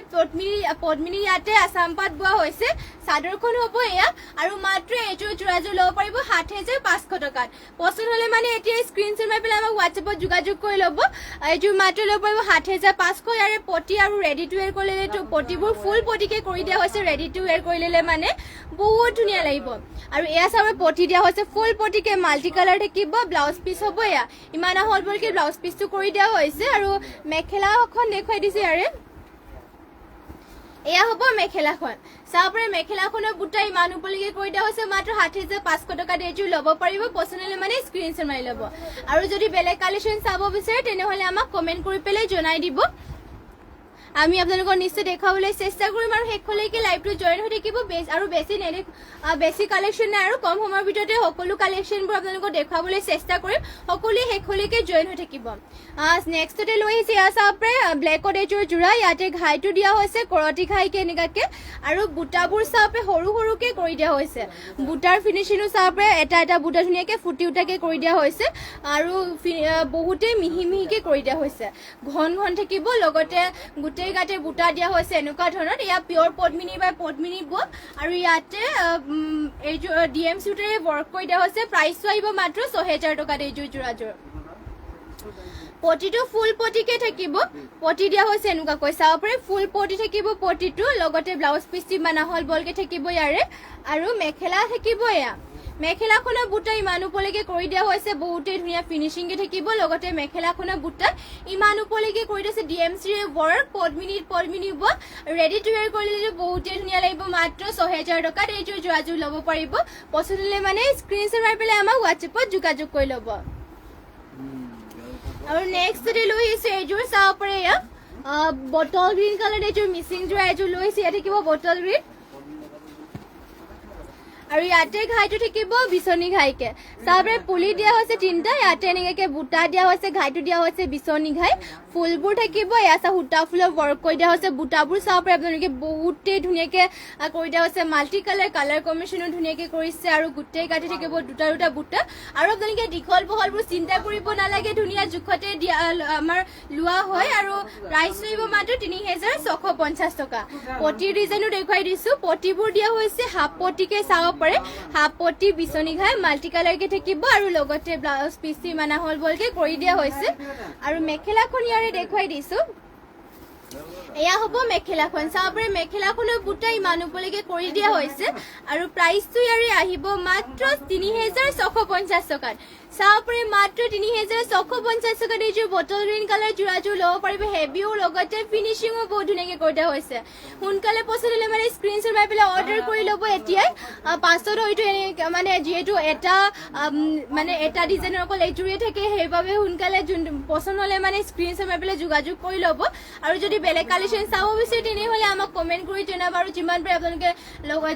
পদ্মিনী ইয়াতে আসাম পাট বোৱা হৈছে চাদৰখন হ'ব এয়া আৰু মাত্ৰ এইটো জোৰাযোৰ ল'ব পাৰিব 7500 টকাত পছন্দ হ'লে মানে এতিয়া স্ক্ৰীনশ্বট মাৰি পেলাই আমাক হোৱাটছএপত যোগাযোগ কৰি ল'ব এইযোৰ মাত্ৰ ল'ব পাৰিব 7500 ইয়াৰে পটি আৰু ৰেডি টু ৱেৰ কৰিলে পটিবোৰ ফুল পটিকে কৰি দিয়া হৈছে ৰেডি টু ৱেৰ কৰি ল'লে মানে বহুত ধুনীয়া লাগিব আৰু এয়া চাব পটি দিয়া হৈছে ফুল পটিকে মাল্টি কালাৰ থাকিব ব্লাউজ পিচ হ'ব এয়া ইমান আহলবলকে ব্লাউজ পিচটো কৰি দিয়া হৈছে আৰু মেখেলাখন দেখুৱাই দিছে ইয়াৰে এয়া হ'ব মেখেলাখন চাব পাৰে মেখেলাখনৰ বুটা ইমান উপলৈকে কৰি দিয়া হৈছে মাত্ৰ 7500 টকা এইযোৰ ল'ব পাৰিব পছন্দ হ'লে মানে স্ক্ৰীনশ্বট মাৰি ল'ব আৰু যদি বেলেগ কালেকশ্যন চাব বিচাৰে তেনেহ'লে আমাক কমেণ্ট কৰি পেলাই জনাই দিব আমি আপোনালোকৰ নিশ্চয় দেখাবলৈ চেষ্টা কৰিম আৰু শেষলৈকে লাইভটো জইন হৈ থাকিব আৰু বেছি কালেকশ্যন নাই আৰু কম সময়ৰ ভিতৰতে সকলো কালেকশ্যনবোৰ আপোনালোকক দেখুৱাবলৈ চেষ্টা কৰিম সকলোৱে শেষলৈকে জইন হৈ থাকিব নেক্সটতে লৈ আহিছে এয়া চাব পাৰে ব্লেকত এযোৰ যোৰা ইয়াতে ঘাইটো দিয়া হৈছে কৰতি ঘাইকে এনেকুৱাকে আৰু বুটাবোৰ চাব পাৰে সৰু সৰুকে কৰি দিয়া হৈছে বুটাৰ ফিনিচিঙো চাব পাৰে এটা এটা বুটা ধুনীয়াকে ফুটি উঠাকে কৰি দিয়া হৈছে আৰু বহুতে মিহি মিহিকে কৰি দিয়া হৈছে ঘন ঘন থাকিব লগতে গোটেই গাতে বুটা দিয়া হৈছে এনেকুৱা ধৰণৰ এয়া পিয়ৰ পদ্মিনী বাই পদ্মিনী বোৱা আৰু ইয়াতে এইযোৰ ডিএম চুটেৰে ৱৰ্ক কৰি দিয়া হৈছে প্ৰাইচটো আহিব মাত্ৰ ৬০০০ টকাত এইযোৰ যোৰাযোৰ পটিটো ফুল পটিকে থাকিব পটি দিয়া হৈছে এনেকুৱাকৈ চাব পাৰে ফুল পটি থাকিব পটিটো লগতে ব্লাউজ পিচটি মানাহল বলকে থাকিব ইয়াৰে আৰু মেখেলা থাকিব এয়া মেখেলাখনৰ বুটা ইমান উপলৈকে কৰি দিয়া হৈছে বহুতেই ধুনীয়া ফিনিচিংকে থাকিব লগতে মেখেলাখনৰ বুটা ইমান উপলৈকে কৰি দিছে ডিএমচিৰ ৱৰ্ক পদ্মিনী বোৱা ৰেডি টু ৱেৰ কৰিলে বহুতেই ধুনীয়া লাগিব মাত্ৰ ৬০০০ টকাত এইযোৰ যোৰাযোৰ ল'ব পাৰিব পচন্দ হ'লে মানে স্ক্ৰীনশ্বট মাৰি পেলাই আমাক হোৱাটছএপত যোগাযোগ কৰি ল'ব আৰু নেক্সটতে লৈ আহিছে এইযোৰ চাব পাৰে এয়া বটল গ্ৰীণ কালাৰ এইযোৰ মিচিং যোৰা এইযোৰ লৈ আহিছে ইয়াত থাকিব বটল গ্ৰীণ আৰু ইয়াতে ঘাইটো থাকিব বিচনী ঘাইকে চাবৰে পুলি দিয়া হৈছে তিনটা ইয়াতে এনেকে বুটা দিয়া হৈছে ঘাইটো দিয়া হৈছে বিচনী ঘাই ফুলবোৰ থাকিব ইয়াতে সূতা ফুলৰ ৱৰ্ক কৰি দিয়া হৈছে বুটাবোৰ চাবৰে আপোনালোকে বহুতেই ধুনীয়াকে কৰি দিয়া হৈছে মাল্টি কালাৰ কম্বিনেশ্যনো ধুনীয়াকে কৰিছে আৰু গোটেই গাঠি থাকিব দুটা দুটা বুটা আৰু আপোনালোকে দীঘল বহলবোৰ চিন্তা কৰিব নালাগে ধুনীয়া জোখতে দিয়া আমাৰ লোৱা হয় আৰু প্ৰাইচ লাগিব মাত্ৰ ৩৬৫০ টকা পটিৰ ডিজাইনো দেখুৱাই দিছো পটিবোৰ দিয়া হৈছে হাফ পটিকে চাব পাৰে হাফ পটি বিচনী ঘাই মাল্টি কালাৰকে থাকিব আৰু লগতে ব্লাউজ পিচি মানাহল বলকে কৰি দিয়া হৈছে আৰু মেখেলাখন ইয়াৰে দেখুৱাই দিছো এয়া হ'ব মেখেলাখন চাব পাৰে মেখেলাখনৰ বুটা ইমান উপলৈকে কৰি দিয়া হৈছে আৰু প্ৰাইচটো ইয়াৰে আহিব মাত্ৰ ৩৬৫০ টকাত চাব পাৰে মাত্ৰ ৩৬৫০ টকাত এইযোৰ বটল গ্ৰীণ কালাৰ যোৰাযোৰ ল'ব পাৰিব হেভিও লগতে ফিনিচিঙো বহুত ধুনীয়াকে কৰি দিয়া হৈছে সোনকালে পচন্দ হ'লে মানে স্ক্ৰীনশ্বট মাৰি পেলাই অৰ্ডাৰ কৰি ল'ব এতিয়াই পাছত হয়তো মানে যিহেতু এটা ডিজাইনৰ অকল এইযোৰে থাকে সেইবাবে সোনকালে পচন্দ হ'লে মানে স্ক্ৰীনশ্বট মাৰি পেলাই যোগাযোগ কৰি ল'ব আৰু যদি বেলেগ কালেকশ্যন চাব বিচাৰে তেনেহ'লে আমাক কমেণ্ট কৰি জনাব আৰু যিমান পাৰে আপোনালোকে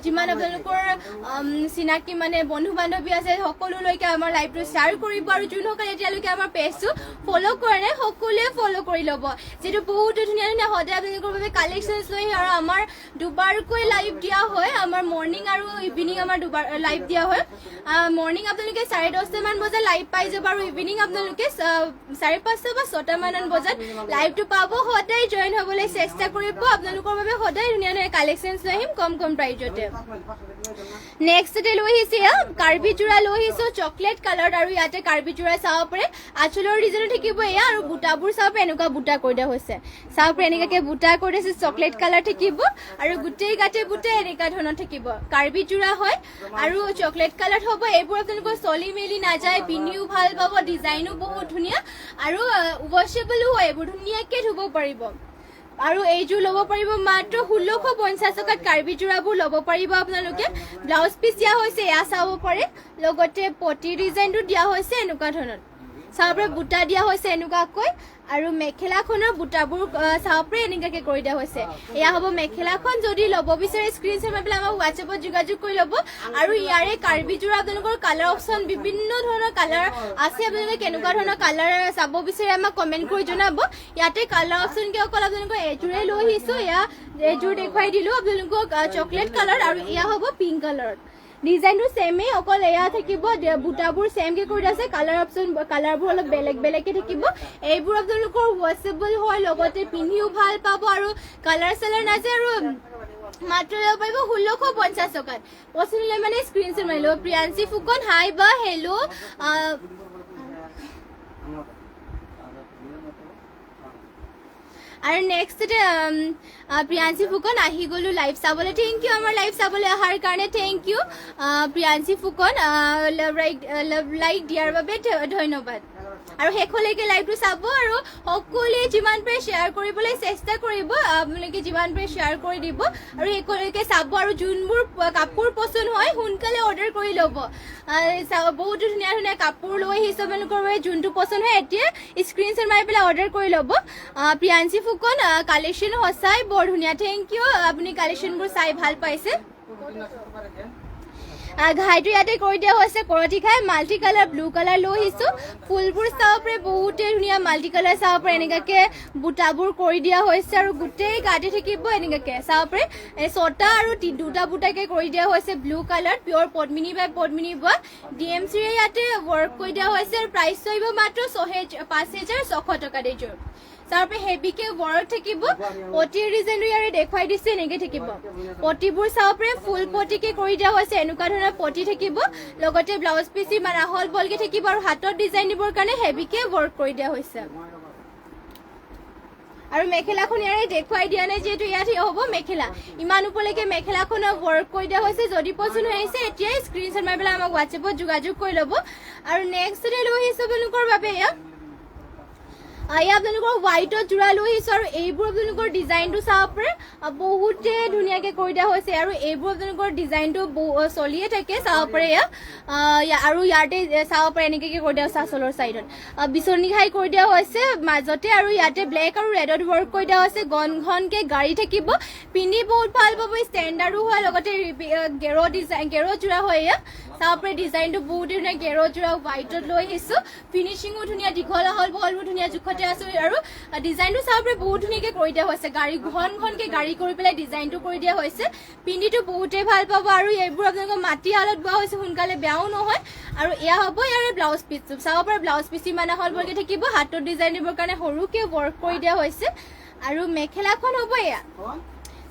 যিমান আপোনালোকৰ চিনাকি মানে বন্ধু বান্ধৱী আছে সকলোলৈকে আমাৰ লাইভটো শ্বেয়াৰ কৰিব আৰু যোনসকলে এতিয়ালৈকে আমাৰ পেজটো ফ'ল' কৰা নাই সকলোৱে ফ'ল' কৰি ল'ব যিটো বহুতো ধুনীয়া ধুনীয়া সদায় আপোনালোকৰ বাবে কালেকশ্যনছ লৈ আৰু আমাৰ দুবাৰকৈ লাইভ দিয়া হয় আমাৰ মৰ্ণিং আৰু ইভিনিং আমাৰ দুবাৰ লাইভ দিয়া হয় মৰ্ণিং আপোনালোকে 10:30 মান বজাত লাইভ পাই যাব আৰু ইভিনিং আপোনালোকে 5:30 বা 6টা মান বজাত লাইভটো পাব সদায় জইন হ'বলৈ চেষ্টা কৰিব আপোনালোকৰ বাবে সদায় ধুনীয়া ধুনীয়া কালেকশ্যনছ লৈ আহিম কম প্ৰাইজতে নেক্সটতে লৈ আহিছে কাৰ্বি যোৰা লৈ আহিছো চকলেট কালাৰ আৰু ইয়াতে কাৰ্বি যোৰা চাব পাৰে আঁচলৰ ডিজাইনো থাকিব এয়া আৰু বুটাবোৰ চাব পাৰে এনেকুৱা বুটা কৰি দিয়া হৈছে চাব পাৰে এনেকুৱাকে বুটা কৰি দিছে চকলেট কালাৰ থাকিব আৰু গোটেই গাতে বুটা এনেকুৱা ধৰণৰ থাকিব কাৰ্বি যোৰা হয় আৰু চকলেট কালাৰ হ'ব এইবোৰ আপোনালোকৰ চলি মেলি নাযায় পিন্ধিও ভাল পাব ডিজাইনো বহুত ধুনীয়া আৰু ৱাশ্বেবলো হয় এইবোৰ ধুনীয়াকে ধুব পাৰিব আৰু এইযোৰ ল'ব পাৰিব মাত্ৰ ১৬৫০ টকাত কাৰ্বি যোৰাবোৰ ল'ব পাৰিব আপোনালোকে ব্লাউজ পিচ দিয়া হৈছে এয়া চাব পাৰে লগতে পটি ডিজাইনটো দিয়া হৈছে এনেকুৱা ধৰণৰ চাব পাৰে বুটা দিয়া হৈছে এনেকুৱাকৈ আৰু মেখেলাখনৰ বুটাবোৰ চাব পাৰে এনেকুৱাকে কৰি দিয়া হৈছে এয়া হ'ব মেখেলাখন যদি ল'ব বিচাৰে স্ক্ৰীনশ্বট মাৰি পেলাই আমাক হোৱাটছএপত যোগাযোগ কৰি ল'ব আৰু ইয়াৰে কাৰ্বি যোৰা আপোনালোকৰ কালাৰ অপশ্যন বিভিন্ন ধৰণৰ কালাৰ আছে আপোনালোকে কেনেকুৱা ধৰণৰ কালাৰ চাব বিচাৰে আমাক কমেণ্ট কৰি জনাব ইয়াতে কালাৰ অপশ্যনকে অকল আপোনালোকৰ এযোৰে লৈ আহিছোঁ এয়া এযোৰ দেখুৱাই দিলোঁ আপোনালোকক চকলেট কালাৰ আৰু এয়া হ'ব পিংক কালাৰ ডিজাইনটো সেমে অকল এয়া থাকিব বুটাবোৰ সেমকে কৰি আছে কালাৰ অপশ্যন কালাৰবোৰ অলপ বেলেগকে থাকিব এইবোৰ আপোনালোকৰ ৱাশ্বেবল হয় লগতে পিন্ধিও ভাল পাব আৰু কালাৰ চালাৰ নাযায় আৰু মাত্ৰ ল'ব পাৰিব ১৬৫০ টকাত পচন্দ হ'লে মানে স্ক্ৰীনশ্বট মাৰি ল'ব প্ৰিয়াঞ্চি ফুকন হাই বা হেল্ল' আৰু নেক্সটতে প্ৰিয়াঞ্চি ফুকন আহি গ'লো লাইভ চাবলৈ থেংক ইউ আমাৰ লাইভ চাবলৈ অহাৰ কাৰণে thank you Priyanchi Phukan love like দিয়াৰ বাবে ধন্যবাদ আৰু শেষলৈকে লাইভটো চাব আৰু সকলোৱে যিমান পাৰে শ্বেয়াৰ কৰিবলৈ চেষ্টা কৰিব আপোনালোকে যিমান পাৰে শ্বেয়াৰ কৰি দিব আৰু শেষলৈকে চাব আৰু যোনবোৰ কাপোৰ পচন্দ হয় সোনকালে অৰ্ডাৰ কৰি ল'ব বহুত ধুনীয়া ধুনীয়া কাপোৰ লৈ আহিছে আপোনালোকৰ বাবে যোনটো পচন্দ হয় এতিয়া স্ক্ৰীনশ্বট মাৰি পেলাই অৰ্ডাৰ কৰি ল'ব প্ৰিয়াঞ্চি ফুকন কালেকশ্যন সঁচাই বৰ ধুনীয়া থেংক ইউ আপুনি কালেকশ্যনবোৰ চাই ভাল পাইছে ঘাইটো ইয়াতে কৰি দিয়া হৈছে কৰতি ঘাই মাল্টি কালাৰ ব্লু কালাৰ লৈ আহিছোঁ ফুলবোৰ চাব পাৰে বহুতেই ধুনীয়া মাল্টি কালাৰ চাব পাৰে এনেকুৱাকৈ বুটাবোৰ কৰি দিয়া হৈছে আৰু গোটেই গাতে থাকিব এনেকুৱাকৈ চাব পাৰে ছটা আৰু দুটা বুটাকৈ কৰি দিয়া হৈছে ব্লু কালাৰ পিয়ৰ পদ্মিনী বাই পদ্মিনী বোৱা DMCৰে ইয়াতে ৱৰ্ক কৰি দিয়া হৈছে আৰু প্ৰাইচটো আহিব মাত্ৰ 5,600 টকা এইযোৰ তাৰপৰা হেভিকে ৱৰ্ক থাকিব পটিৰ ডিজাইনটো ইয়াৰে দেখুৱাই দিছে এনেকৈ থাকিব পটিবোৰ চাব পাৰে ফুল পটিকে কৰি দিয়া হৈছে এনেকুৱা ধৰণৰ পটি থাকিব লগতে ব্লাউজ পিচ ইমান আহল বলকে থাকিব আৰু হাতত ডিজাইন দিবৰ কাৰণে হেভিকে ৱৰ্ক কৰি দিয়া হৈছে আৰু মেখেলাখন ইয়াৰে দেখুৱাই দিয়া নাই যিহেতু ইয়াত হ'ব মেখেলা ইমান ওপৰলৈকে মেখেলাখনৰ ৱৰ্ক কৰি দিয়া হৈছে যদি পচন্দ হৈ আহিছে এতিয়াই স্ক্ৰীনশ্বট মাৰি পেলাই আমাক হোৱাটছএপত যোগাযোগ কৰি ল'ব আৰু নেক্সট ডে লৈ আহিছোঁ আপোনালোকৰ বাবে আপোনালোকৰ হোৱাইটত জোৰা লৈ আহিছোঁ আৰু এইবোৰ আপোনালোকৰ ডিজাইনটো চাব পাৰে বহুতে ধুনীয়াকৈ কৰি দিয়া হৈছে আৰু এইবোৰ আপোনালোকৰ ডিজাইনটো চলিয়ে থাকে চাব পাৰে আৰু ইয়াতে চাব পাৰে এনেকৈ কৰি দিয়া হৈছে আচলৰ চাইডত বিচনী ঘাই কৰি দিয়া হৈছে মাজতে আৰু ইয়াতে ব্লেক আৰু ৰেডত ৱৰ্ক কৰি দিয়া হৈছে ঘন ঘনকৈ গাড়ী থাকিব পিন্ধি বহুত ভাল পাব ষ্টেণ্ডাৰ্ডো হয় লগতে গেৰ জোৰা হয় চাব পাৰে ডিজাইনটো বহুত ধুনীয়া গেৰ জোৰা হোৱাইটত লৈ আহিছোঁ ফিনিচিঙো ধুনীয়া দীঘল আহল বহলবোৰ ধুনীয়া জোখতে আছোঁ আৰু ডিজাইনটো চাব পাৰে বহুত ধুনীয়াকৈ কৰি দিয়া হৈছে গাড়ী ঘন ঘনকৈ গাড়ী কৰি পেলাই ডিজাইনটো কৰি দিয়া হৈছে পিন্ধিটো বহুতেই ভাল পাব আৰু এইবোৰ আপোনালোকৰ মাটি হালত বোৱা হৈছে সোনকালে বেয়াও নহয় আৰু এয়া হ'ব ইয়াৰে ব্লাউজ পিচটো চাব পাৰে ব্লাউজ পিচ ইমান আহল বহলকৈ থাকিব হাতত ডিজাইন দিবৰ কাৰণে সৰুকৈ ৱৰ্ক কৰি দিয়া হৈছে আৰু মেখেলাখন হ'ব এয়া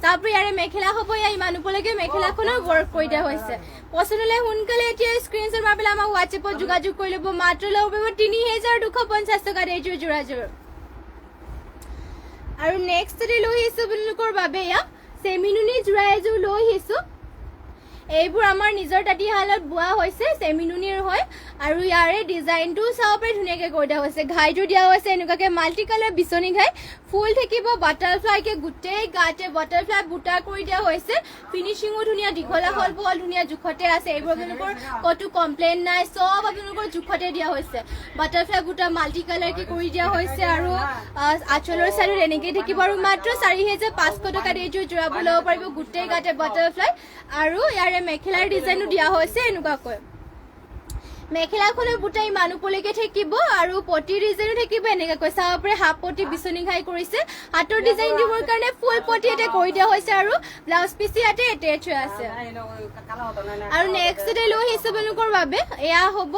তাৰপৰা ইয়াৰে মেখেলা হ'ব এয়া ইমান ওপৰলৈকে মেখেলাখনৰ ৱৰ্ক কৰি দিয়া হৈছে পচন্দ হ'লে সোনকালে এতিয়া স্ক্ৰীনশ্বট মাৰি পেলাই আমাক হোৱাটছএপত যোগাযোগ কৰি ল'ব মাত্ৰ ল'ব পাৰিব 3,250 টকাত এইযোৰ যোৰাযোৰ আৰু নেক্সট ডে লৈ আহিছোঁ আপোনালোকৰ বাবে এয়া চেমিনুনি জোৰা এযোৰ লৈ আহিছোঁ এইবোৰ আমাৰ নিজৰ তাঁতীশালত বোৱা হৈছে চেমিনুনিৰ হয় আৰু ইয়াৰে ডিজাইনটো চাব পাৰে ধুনীয়াকৈ কৰি দিয়া হৈছে ঘাইটো দিয়া হৈছে এনেকুৱাকৈ মাল্টি কালাৰ বিচনী ঘাই ফুল থাকিব বাটাৰফ্লাইকৈ গোটেই গাতে বাটাৰফ্লাই বুটা কৰি দিয়া হৈছে ফিনিচিঙো ধুনীয়া দীঘলা হ'ল বহল ধুনীয়া জোখতে আছে এইবোৰ আপোনালোকৰ ক'তো কমপ্লেইন নাই চব আপোনালোকৰ জোখতে দিয়া হৈছে বাটাৰফ্লাই বুটা মাল্টি কালাৰকৈ কৰি দিয়া হৈছে আৰু আঁচলৰ চাইডত এনেকৈ থাকিব আৰু মাত্ৰ 4,500 টকাত এইযোৰ জোৰাব ল'ব পাৰিব গোটেই গাতে বাটাৰফ্লাই আৰু ইয়াৰে মেখেলাৰ ডিজাইনো দিয়া হৈছে এনেকুৱাকৈ মেখেলাখনৰ বুটা ইমান ওপৰলৈকে থাকিব আৰু পটিৰ ডিজাইনো থাকিব এনেকুৱাকৈ চাব পাৰে হাফ পটি বিচনী ঘাই কৰিছে হাতৰ ডিজাইন দিবৰ কাৰণে ফুল পটি এটা কৰি দিয়া হৈছে আৰু ব্লাউজ পিচ ইয়াতে এটেচ হৈ আছে আৰু নেক্সট ডে লৈ আহিছোঁ আপোনালোকৰ বাবে এয়া হ'ব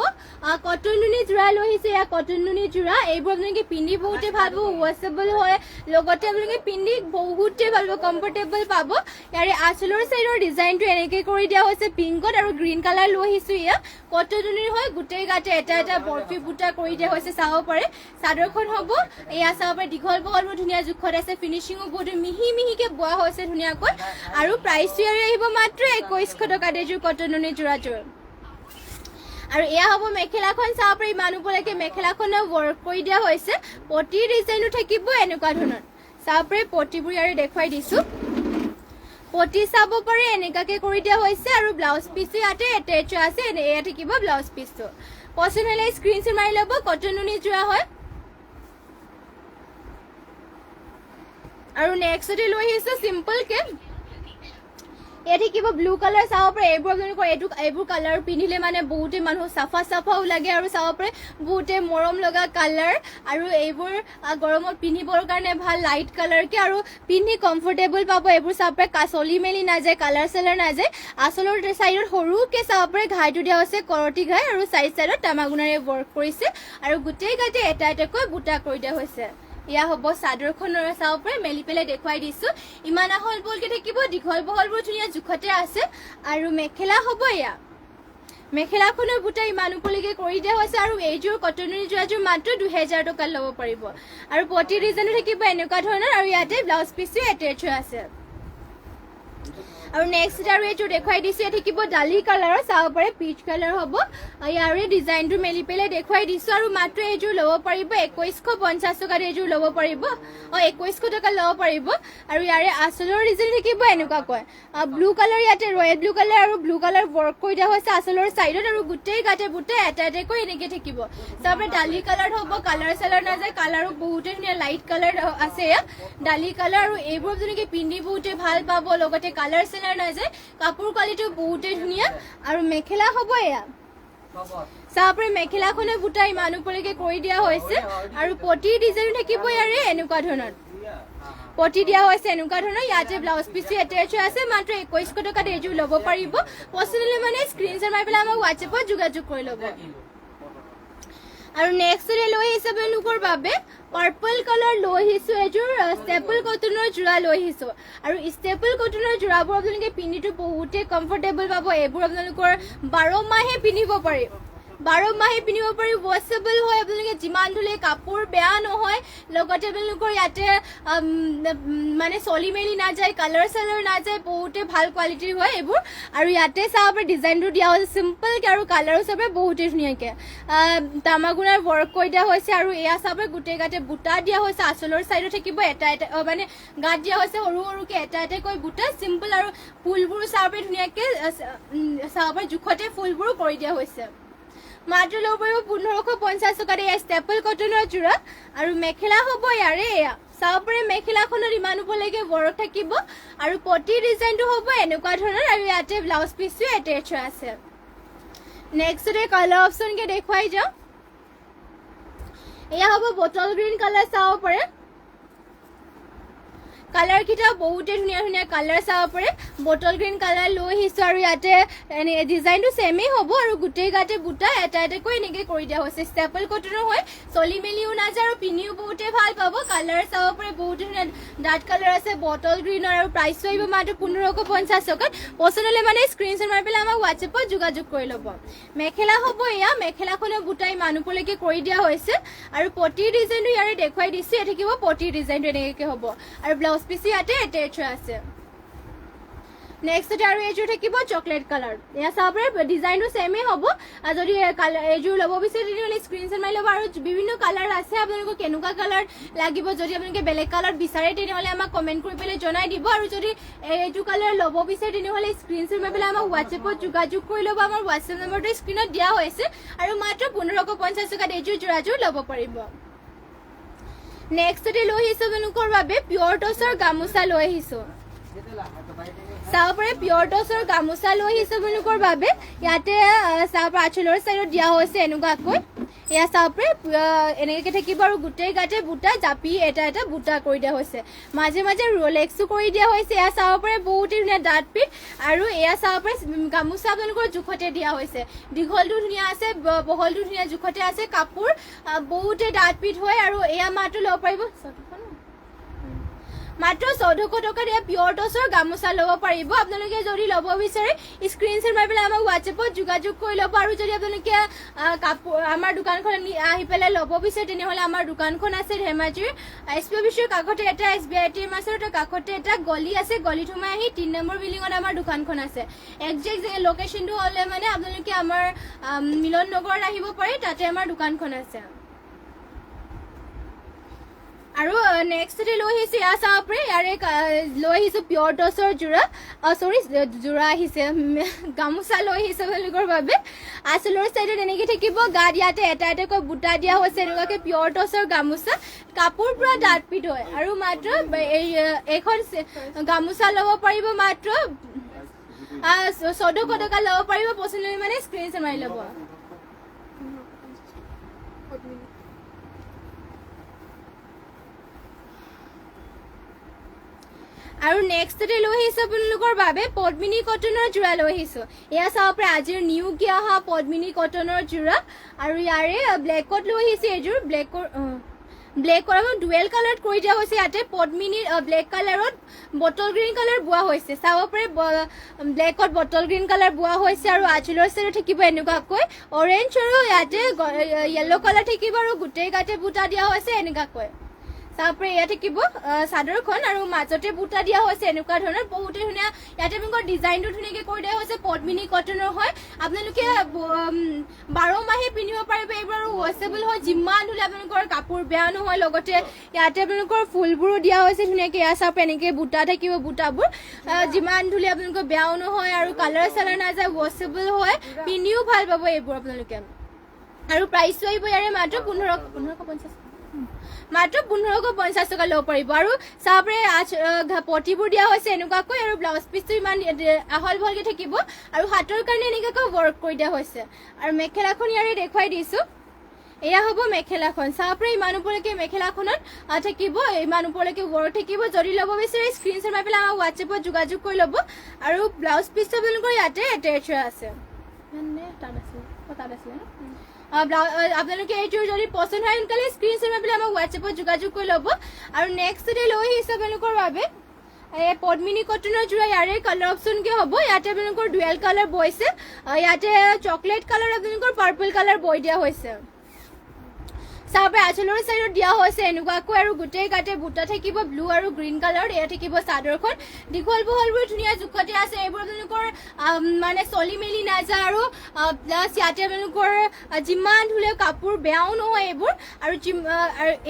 কটন নুনি জোৰা লৈ আহিছে এয়া কটন নুনি জোৰা এইবোৰ আপোনালোকে পিন্ধি বহুতেই ভাল পাব ৱাছেবল হয় লগতে আপোনালোকে পিন্ধি বহুতেই ভাল পাব কমফৰ্টেবল পাব ইয়াৰে আঁচলৰ চাইডৰ ডিজাইনটো এনেকৈ কৰি দিয়া হৈছে পিংকত আৰু গ্ৰীণ কালাৰ লৈ আহিছোঁ এয়া কটন নুনিৰ হয় গোটেই গাতে এটা এটা বৰফি বুটা কৰি দিয়া হৈছে চাব পাৰে চাদৰখন হ'ব এয়া চাব পাৰে দীঘল বহলবোৰ ধুনীয়া জোখত আছে ফিনিচিঙো বহুত মিহি মিহিকৈ বোৱা হৈছে ধুনীয়াকৈ আৰু প্ৰাইচটো ইয়াৰে আহিব মাত্ৰ 2,100 টকাত এইযোৰ কটন নুনি জোৰাযোৰ আৰু এয়া হ'ব মেখেলাখন চাব পাৰে ইমান ওপৰলৈকে মেখেলাখনৰ ৱৰ্ক কৰি দিয়া হৈছে পটিৰ ডিজাইনো থাকিব এনেকুৱা ধৰণৰ চাব পাৰে পটিবোৰ ইয়াৰে দেখুৱাই দিছোঁ পটি চাব পাৰে এনেকুৱাকৈ কৰি দিয়া হৈছে আৰু ব্লাউজ পিচটো ইয়াতে এটেচ আছে এয়া থাকিব ব্লাউজ পিচটো পচন্দ হ'লে স্ক্ৰীনশ্বট মাৰি ল'ব কটন নুনি জোৰা হয় আৰু নেক্সটতে লৈ আহিছোঁ চিম্পলকৈ এয়া থাকিব ব্লু কালাৰ চাব পাৰে এইবোৰ আপোনালোকৰ এইবোৰ কালাৰ পিন্ধিলে মানে বহুতে মানুহ চাফাও লাগে আৰু চাব পাৰে বহুতে মৰম লগা কালাৰ আৰু এইবোৰ গৰমত পিন্ধিবৰ কাৰণে ভাল লাইট কালাৰকৈ আৰু পিন্ধি কমফৰ্টেবল পাব এইবোৰ চাব পাৰে চলি মেলি নাযায় কালাৰ চালাৰ নাযায় আচলৰ চাইডত সৰুকৈ চাব পাৰে ঘাইটো দিয়া হৈছে কৰতি ঘাই আৰু চাইডত তামাগুণাৰে ৱৰ্ক কৰিছে আৰু গোটেই গাতে এটা এটাকৈ বুটা কৰি দিয়া হৈছে এয়া হ'ব চাদৰখনৰ চাব পাৰে মেলি পেলাই দেখুৱাই দিছোঁ ইমান আহল বহলকৈ থাকিব দীঘল বহলবোৰ ধুনীয়া জোখতে আছে আৰু মেখেলা হ'ব এয়া মেখেলাখনৰ বুটা ইমান ওপৰলৈকে কৰি দিয়া হৈছে আৰু এইযোৰ কটন নুনি জোৰাযোৰ মাত্ৰ 2,000 টকাত ল'ব পাৰিব আৰু পটি ডিজাইনো থাকিব এনেকুৱা ধৰণৰ আৰু ইয়াতে ব্লাউজ পিচটো এটেচ হৈ আছে আৰু নেক্সট আৰু এইটো দেখুৱাই দিছোঁ ইয়াত থাকিব ডালি কালাৰৰ চাব পাৰে পিচ কালাৰ হ'ব ইয়াৰে ডিজাইনটো মেলি পেলাই দেখুৱাই দিছোঁ আৰু মাত্ৰ এইযোৰ ল'ব পাৰিব 2150 টকাত এইযোৰ ল'ব পাৰিব 2100 টকা ল'ব পাৰিব আৰু ইয়াৰে আঁচলৰ ডিজাইন থাকিব এনেকুৱাকৈ ব্লু কালাৰ ইয়াতে ৰয়েল ব্লু কালাৰ আৰু ব্লু কালাৰ ৱৰ্ক কৰি দিয়া হৈছে আঁচলৰ চাইডত আৰু গোটেই গাতে বুটে এটা এটাকৈ এনেকৈ থাকিব চাব পাৰে ডালি কালাৰ হ'ব কালাৰ চালাৰ নাযায় কালাৰো বহুতে ধুনীয়া লাইট কালাৰ আছে ডালি কালাৰ আৰু এইবোৰ যেনেকৈ পিন্ধি বহুতে ভাল পাব লগতে কালাৰ চালাৰ নাযায় কাপোৰ কোৱালিটিও বহুতে ধুনীয়া আৰু মেখেলা হ'ব এয়া চাব পাৰে মেখেলাখনে বুটা ইমান ওপৰলৈকে কৰি দিয়া হৈছে আৰু পটি ডিজাইন থাকিব ইয়াৰে এনেকুৱা ধৰণৰ পটি দিয়া হৈছে এনেকুৱা ধৰণৰ ইয়াতে ব্লাউজ পিচো এটেচ হৈ আছে মাত্ৰ 2100 টকাত এইযোৰ ল'ব পাৰিব পচন্দ হ'লে মানে স্ক্ৰীনশ্বট মাৰি পেলাই আমাক হোৱাটছএপত যোগাযোগ কৰি ল'ব আৰু নেক্সট লৈ আহিছে আপোনালোকৰ বাবে পাৰ্পল কালাৰ লৈ আহিছোঁ এযোৰ ষ্টেপল কটনৰ যোৰা লৈ আহিছোঁ আৰু ষ্টেপল কটনৰ যোৰাবোৰ আপোনালোকে পিন্ধিটো বহুতেই কমফৰ্টেবল পাব এইবোৰ আপোনালোকৰ 12 মাহে পিন্ধিব পাৰিব 12 মাহে পিন্ধিব পাৰি ৱাছেবল হয় আপোনালোকে যিমান ধুলে কাপোৰ বেয়া নহয় লগতে আপোনালোকৰ ইয়াতে মানে চলি মেলি নাযায় কালাৰ চালাৰ নাযায় বহুতে ভাল কোৱালিটিৰ হয় এইবোৰ আৰু ইয়াতে চাব পাৰে ডিজাইনটো দিয়া হৈছে চিম্পলকৈ আৰু কালাৰো চাব বহুতে ধুনীয়াকৈ তামাগুনাৰ ৱৰ্ক কৰি দিয়া হৈছে আৰু এয়া চাব গোটেই গাতে বুটা দিয়া হৈছে আঁচলৰ চাইডত থাকিব এটা এটা মানে গাত দিয়া হৈছে সৰু সৰুকৈ এটা এটাকৈ বুটা চিম্পল আৰু ফুলবোৰ চাব ধুনীয়াকৈ চাব জোখতে ফুলবোৰো কৰি দিয়া হৈছে মাত্ৰ ল'ব পাৰিব 1550 টকাত এয়া ষ্টেপল কটনৰ যোৰা আৰু মেখেলা হ'ব ইয়াৰে এয়া চাব পাৰে মেখেলাখনত ইমান ওপৰলৈকে ৱৰ্ক থাকিব আৰু পটি ডিজাইনটো হ'ব এনেকুৱা ধৰণৰ আৰু ইয়াতে ব্লাউজ পিচটো এটেচ হৈ আছে নেক্সটতে কালাৰ অপশ্যনকে দেখুৱাই যাওঁ এয়া হ'ব বটল গ্ৰীণ কালাৰ চাব পাৰে কালাৰ কেইটা বহুতে ধুনীয়া ধুনীয়া কালাৰ চাব পাৰে বটল গ্ৰীণ কালাৰ লৈ আহিছোঁ আৰু ইয়াতে ডিজাইনটো ছেমেই হ'ব আৰু গোটেই গাতে বুটা এটা এটাকৈ এনেকৈ কৰি দিয়া হৈছে ষ্টেপল কটনৰ হয় চলি মেলিও নাযায় আৰু পিন্ধিও বহুতে ভাল পাব কালাৰ চাব পাৰে বহুতে ধুনীয়া ডাৰ্ক কালাৰ আছে বটল গ্ৰীণৰ আৰু প্ৰাইচটো আহিব মাত্ৰ 1550 টকাত পচন্দ হ'লে মানে স্ক্ৰীনশ্বট মাৰি পেলাই আমাক হোৱাটছএপত যোগাযোগ কৰি ল'ব মেখেলা হ'ব এয়া মেখেলাখনৰ বুটাই মানুহলৈকে কৰি দিয়া হৈছে আৰু পটি ডিজাইনটো ইয়াৰে দেখুৱাই দিছোঁ ইয়াত থাকিব পটি ডিজাইনটো এনেকৈ হ'ব আৰু ব্লাউজ পিচি ইয়াতে এটেচ হৈ আছে নেক্সট আৰু এইযোৰ থাকিব চকলেট কালাৰ এয়া চাব পাৰে ডিজাইনটো ছেমেই হ'ব যদি এইযোৰ ল'ব বিচাৰে তেতিয়াহ'লে স্ক্ৰীনশ্বট মাৰি ল'ব আৰু বিভিন্ন কালাৰ আছে আপোনালোকক কেনেকুৱা কালাৰ লাগিব যদি আপোনালোকে বেলেগ কালাৰ বিচাৰে তেনেহ'লে আমাক কমেণ্ট কৰি পেলাই জনাই দিব আৰু যদি এইটো কালাৰ ল'ব বিচাৰে তেনেহ'লে স্ক্ৰীনশ্বট মাৰি পেলাই আমাক হোৱাটছএপত যোগাযোগ কৰি ল'ব আমাৰ হোৱাটছএপ নম্বৰটো স্ক্ৰীণত দিয়া হৈছে আৰু মাত্ৰ 1550 টকাত এইযোৰ যোৰাযোৰ ল'ব পাৰিব নেক্সটতে লৈ আহিছোঁ আপোনালোকৰ বাবে পিয়ৰ টচৰ গামোচা লৈ আহিছোঁ চাব পাৰে পিয়ৰ টচৰ গামোচা লৈ আহিছোঁ আপোনালোকৰ বাবে ইয়াতে চাব পাৰে আঁচলৰ চাইডত দিয়া হৈছে এনেকুৱাকৈ এয়া চাব পাৰে এনেকৈ থাকিব আৰু গোটেই গাতে বুটা জাপি এটা এটা বুটা কৰি দিয়া হৈছে মাজে মাজে ৰোলেক্সো কৰি দিয়া হৈছে এয়া চাব পাৰে বহুতে ধুনীয়া ডাঠ পিঠ আৰু এয়া চাব পাৰে গামোচা আপোনালোকৰ জোখতে দিয়া হৈছে দীঘলটো ধুনীয়া আছে বহলটো ধুনীয়া জোখতে আছে কাপোৰ বহুতে ডাঠ পিঠ হয় আৰু এয়া মাত্ৰ ল'ব পাৰিব মাত্ৰ 1400 টকাত এয়া পিয়ৰ টচৰ গামোচা ল'ব পাৰিব আপোনালোকে যদি ল'ব বিচাৰে স্ক্ৰীনশ্বট মাৰি পেলাই আমাক হোৱাটছএপত যোগাযোগ কৰি ল'ব আৰু যদি আপোনালোকে কাপোৰ আমাৰ দোকানখন আহি পেলাই ল'ব বিচাৰে তেনেহ'লে আমাৰ দোকানখন আছে ধেমাজিৰ SP অফিচৰ কাষতে এটা SBI ATM আছে আৰু কাষতে এটা গলি আছে গলিত সোমাই আহি 3 নম্বৰ বিল্ডিঙত আমাৰ দোকানখন আছে একজেক্ট লোকেশ্যনটো হ'লে মানে আপোনালোকে আমাৰ মিলন নগৰত আহিব পাৰে তাতে আমাৰ দোকানখন আছে আৰু নেক্সটতে লৈ আহিছোঁ এয়া চাব পাৰে ইয়াৰে লৈ আহিছোঁ পিয়ৰ টচৰ যোৰা যোৰা আহিছে গামোচা লৈ আহিছে আপোনালোকৰ বাবে আঁচলৰ চাইডত এনেকৈ থাকিব গাত ইয়াতে এটা এটাকৈ বুটা দিয়া হৈছে এনেকুৱাকৈ পিয়ৰ টচৰ গামোচা কাপোৰ পুৰা ডাঠ পিঠ হয় আৰু মাত্ৰ এইখন গামোচা ল'ব পাৰিব মাত্ৰ 1400 টকা ল'ব পাৰিব পচন্দ হ'লে মানে স্ক্ৰীনশ্বট মাৰি ল'ব আৰু নেক্সটতে লৈ আহিছোঁ আপোনালোকৰ বাবে পদ্মিনী কটনৰ যোৰা লৈ আহিছোঁ এয়া চাব পাৰে আজিৰ নিউকৈ অহা পদ্মিনী কটনৰ যোৰা আৰু ইয়াৰে ব্লেকত লৈ আহিছোঁ এইযোৰ ব্লেকৰ ডুৱেল কালাৰত কৰি দিয়া হৈছে ইয়াতে পদ্মিনীৰ ব্লেক কালাৰত বটল গ্ৰীণ কালাৰ বোৱা হৈছে চাব পাৰে ব্লেকত বটল গ্ৰীণ কালাৰ বোৱা হৈছে আৰু আঁচলৰ চাইডত থাকিব এনেকুৱাকৈ অৰেঞ্জ আৰু ইয়াতে য়েল্ল' কালাৰ থাকিব আৰু গোটেই গাতে বুটা দিয়া হৈছে এনেকুৱাকৈ তাৰপৰে ইয়াতে থাকিব চাদৰখন আৰু মাজতে বুটা দিয়া হৈছে এনেকুৱা ধৰণৰ বহুতে ধুনীয়া ইয়াতে আপোনালোকৰ ডিজাইনটো ধুনীয়াকৈ কৰি দিয়া হৈছে পদ্মিনী কটনৰ হয় আপোনালোকে 12 মাহে পিন্ধিব পাৰিব এইবোৰ ৱাশেবল হয় যিমান ধুলে আপোনালোকৰ কাপোৰ বেয়া নহয় লগতে ইয়াতে আপোনালোকৰ ফুলবোৰো দিয়া হৈছে ধুনীয়াকৈ ইয়াৰ চাপ এনেকৈ বুটা থাকিব বুটাবোৰ যিমান ধুলে আপোনালোকৰ বেয়াও নহয় আৰু কালাৰ চালাৰ নাযায় ৱাশেবল হয় পিন্ধিও ভাল পাব এইবোৰ আপোনালোকে আৰু প্ৰাইচটো আহিব ইয়াৰে মাত্ৰ 1550 মাত্ৰ 1550 টকা ল'ব পাৰিব আৰু চাপৰে পটিবোৰ দিয়া হৈছে এনেকুৱাকৈ আৰু ব্লাউজ পিচটো ইমান আহল বহলকৈ থাকিব আৰু হাতৰ কাৰণে এনেকুৱাকৈ ৱৰ্ক কৰি দিয়া হৈছে আৰু মেখেলাখন ইয়াৰে দেখুৱাই দিছোঁ এয়া হ'ব মেখেলাখন চাপৰে ইমান ওপৰলৈকে মেখেলাখনত থাকিব ইমান ওপৰলৈকে ৱৰ্ক থাকিব যদি ল'ব বিচাৰে স্ক্ৰীনশ্বট মাৰি পেলাই আমাৰ হোৱাটছএপত যোগাযোগ কৰি ল'ব আৰু ব্লাউজ পিচটো আপোনালোকৰ ইয়াতে এটেচ আছে আপোনালোকে এইটোৰ যদি পচন্দ হয় সোনকালে স্ক্ৰীনশ্বট মাৰি পেলাই আমাৰ হোৱাটছএপত যোগাযোগ কৰি ল'ব আৰু নেক্সট ডে লৈ আহিছে আপোনালোকৰ বাবে পদ্মিনী কটনৰ যোৰা ইয়াৰে কালাৰ অপশ্যনকৈ হ'ব ইয়াতে আপোনালোকৰ ডুৱেল কালাৰ বৈছে ইয়াতে চকলেট কালাৰ আপোনালোকৰ পাৰ্পল কালাৰ বৈ দিয়া হৈছে চাপে আঁচলৰ চাইডত দিয়া হৈছে এনেকুৱাকৈ আৰু গোটেই গাতে বুটা থাকিব ব্লু আৰু গ্ৰীণ কালাৰ এয়া থাকিব চাদৰখন দীঘল বহলবোৰ ধুনীয়া জোখতে আছে এইবোৰ আপোনালোকৰ মানে চলি মেলি নাযায় আৰু প্লাছ ইয়াতে আপোনালোকৰ যিমান ধুলে কাপোৰ বেয়াও নহয় এইবোৰ আৰু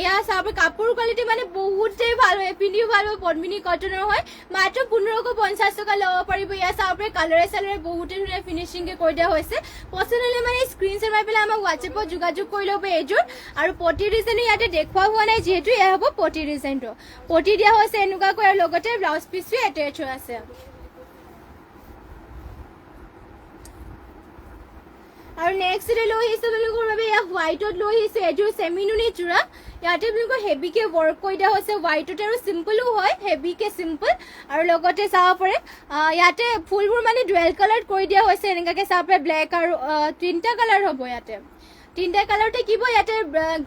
এয়া চাপে কাপোৰ কোৱালিটি মানে বহুতেই ভাল হয় পিন্ধিও ভাল হয় পদ্মিনী কটনৰ হয় মাত্ৰ 1550 টকা ল'ব পাৰিব এয়া চাপে কালাৰে চালাৰে বহুতে ধুনীয়া ফিনিচিংকৈ কৰি দিয়া হৈছে পচন্দ হ'লে মানে স্ক্ৰীনশ্বট মাৰি পেলাই আমাক হোৱাটছএপত যোগাযোগ কৰি ল'ব এইযোৰ আৰু পটি ডিজাইন ইয়াতে দেখুওৱা হোৱা নাই যিহেতু এয়া হ'ব পটি ডিজাইনটো পটি দিয়া হৈছে এনেকুৱাকৈ আৰু লগতে ব্লাউজ পিচটো এটেচ হৈ আছে আৰু নেক্সট ডে লৈ আহিছে আপোনালোকৰ বাবে এয়া হোৱাইটত লৈ আহিছে এইযোৰ চেমিনুনি যোৰা ইয়াতে আপোনালোকৰ হেভিকৈ ৱৰ্ক কৰি দিয়া হৈছে হোৱাইটত আৰু চিম্পলো হয় হেভিকৈ চিম্পল আৰু লগতে চাব পাৰে ইয়াতে ফুলবোৰ মানে ডুৱেল কালাৰত কৰি দিয়া হৈছে এনেকুৱাকৈ চাব পাৰে ব্লেক আৰু 3টা কালাৰ হ'ব ইয়াতে 3টা কালাৰ থাকিব ইয়াতে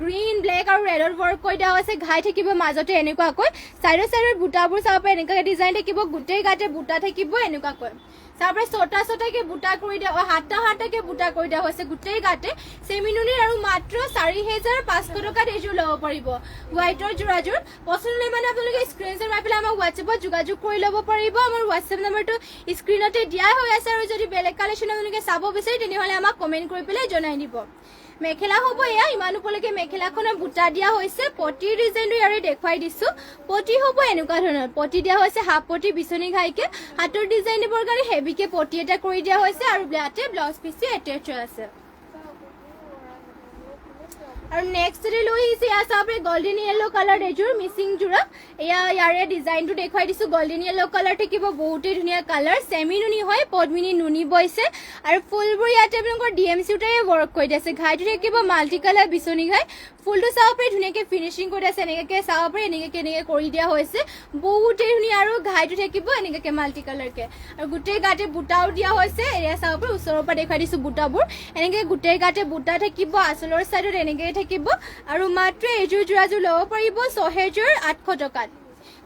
গ্ৰীণ ব্লেক আৰু ৰেডৰ ৱৰ্ক কৰি দিয়া হৈছে ঘাই থাকিব মাজতে এনেকুৱাকৈ চাইডৰ বুটাবোৰ চাব পাৰে এনেকুৱাকৈ ডিজাইন থাকিব গোটেই গাতে বুটা থাকিব এনেকুৱাকৈ চাপৰে ছটাকৈ বুটা কৰি দিয়া সাতটাকৈ বুটা কৰি দিয়া হৈছে গোটেই গাতে চেমিনুনিৰ আৰু মাত্ৰ 4500 টকাত এইযোৰ ল'ব পাৰিব হোৱাইটৰ যোৰাযোৰ পচন্দ হ'লে মানে আপোনালোকে স্ক্ৰীনশ্বট মাৰি পেলাই আমাক হোৱাটছএপত যোগাযোগ কৰি ল'ব পাৰিব আমাৰ হোৱাটছএপ নম্বৰটো স্ক্ৰীনতে দিয়া হৈ আছে আৰু যদি বেলেগ কালেকশ্যন আপোনালোকে চাব বিচাৰে তেনেহ'লে আমাক কমেণ্ট কৰি পেলাই জনাই দিব মেখেলা হ'ব এয়া ইমান ওপৰলৈকে মেখেলাখনৰ বুটা দিয়া হৈছে পটিৰ ডিজাইনটো ইয়াৰে দেখুৱাই দিছোঁ পটি হ'ব এনেকুৱা ধৰণৰ পটি দিয়া হৈছে হাফ পটি বিচনী ঘাইকে হাতৰ ডিজাইন দিবৰ কাৰণে হেভিকে পটি এটা কৰি দিয়া হৈছে আৰু ইয়াতে ব্লাউজ পিচটো এটেচ হৈ আছে আৰু নেক্সট ডে লৈ আহিছে এয়া চাপৰে গল্ডেন য়েল্লো কালাৰ এযোৰ মিচিং যোৰা এয়া ইয়াৰে ডিজাইনটো দেখুৱাই দিছোঁ গল্ডেন য়েল্লো কালাৰ থাকিব বহুতেই ধুনীয়া কালাৰ চেমিনুনি হয় পদ্মিনী নুনি বৈছে আৰু ফুলবোৰ ইয়াতে আপোনালোকৰ DMC সূতাৰে ৱৰ্ক কৰি দিছে ঘাইটো থাকিব মাল্টি কালাৰ বিচনী ঘাই ফুলটো চাব পাৰে ধুনীয়াকৈ ফিনিচিং কৰি আছে এনেকৈ চাব পাৰে এনেকৈ কৰি দিয়া হৈছে বহুতেই ধুনীয়া আৰু ঘাইটো থাকিব এনেকৈ মাল্টি কালাৰকৈ আৰু গোটেই গাতে বুটাও দিয়া হৈছে এয়া চাব পাৰে ওচৰৰ পৰা দেখুৱাই দিছোঁ বুটাবোৰ এনেকৈ গোটেই গাতে বুটা থাকিব আঁচলৰ চাইডত এনেকৈ থাকিব আৰু মাত্ৰ এইযোৰ যোৰাযোৰ ল'ব পাৰিব 6800 টকাত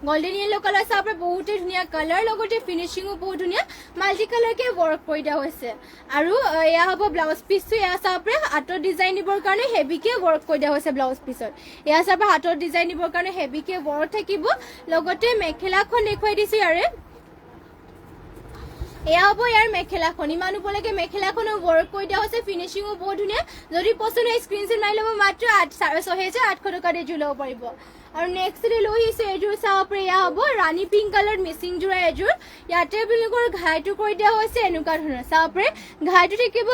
গোল্ডেন য়েল্লো কালাৰ চাব পাৰে বহুতেই ধুনীয়া কালাৰ লগতে ফিনিচিঙো বহুত ধুনীয়া মাল্টি কালাৰকৈ ৱৰ্ক কৰি দিয়া হৈছে আৰু এয়া হ'ব ব্লাউজ পিচটো এয়া চাব পাৰে হাতৰ ডিজাইন দিবৰ কাৰণে হেভিকৈ ৱৰ্ক কৰি দিয়া হৈছে ব্লাউজ পিচত এয়া চাব পাৰে হাতৰ ডিজাইন দিবৰ কাৰণে হেভিকৈ ৱৰ্ক থাকিব লগতে মেখেলাখন দেখুৱাই দিছোঁ ইয়াৰে এয়া হ'ব ইয়াৰ মেখেলাখন ইমান ওপৰলৈকে মেখেলাখনৰ ৱৰ্ক কৰি দিয়া হৈছে ফিনিচিঙো বহুত ধুনীয়া যদি পচন্দ হয় স্ক্ৰীনশ্বট মাৰি ল'ব মাত্ৰ 6800 টকাত এযোৰ ল'ব পাৰিব আৰু নেক্সট ডে লৈ আহিছোঁ এইযোৰ চাব পাৰে এয়া হ'ব ৰাণী পিংক কালাৰ মিচিং যোৰা এযোৰ ইয়াতে আপোনালোকৰ ঘাইটো কৰি দিয়া হৈছে এনেকুৱা ধৰণৰ চাব পাৰে ঘাইটো থাকিব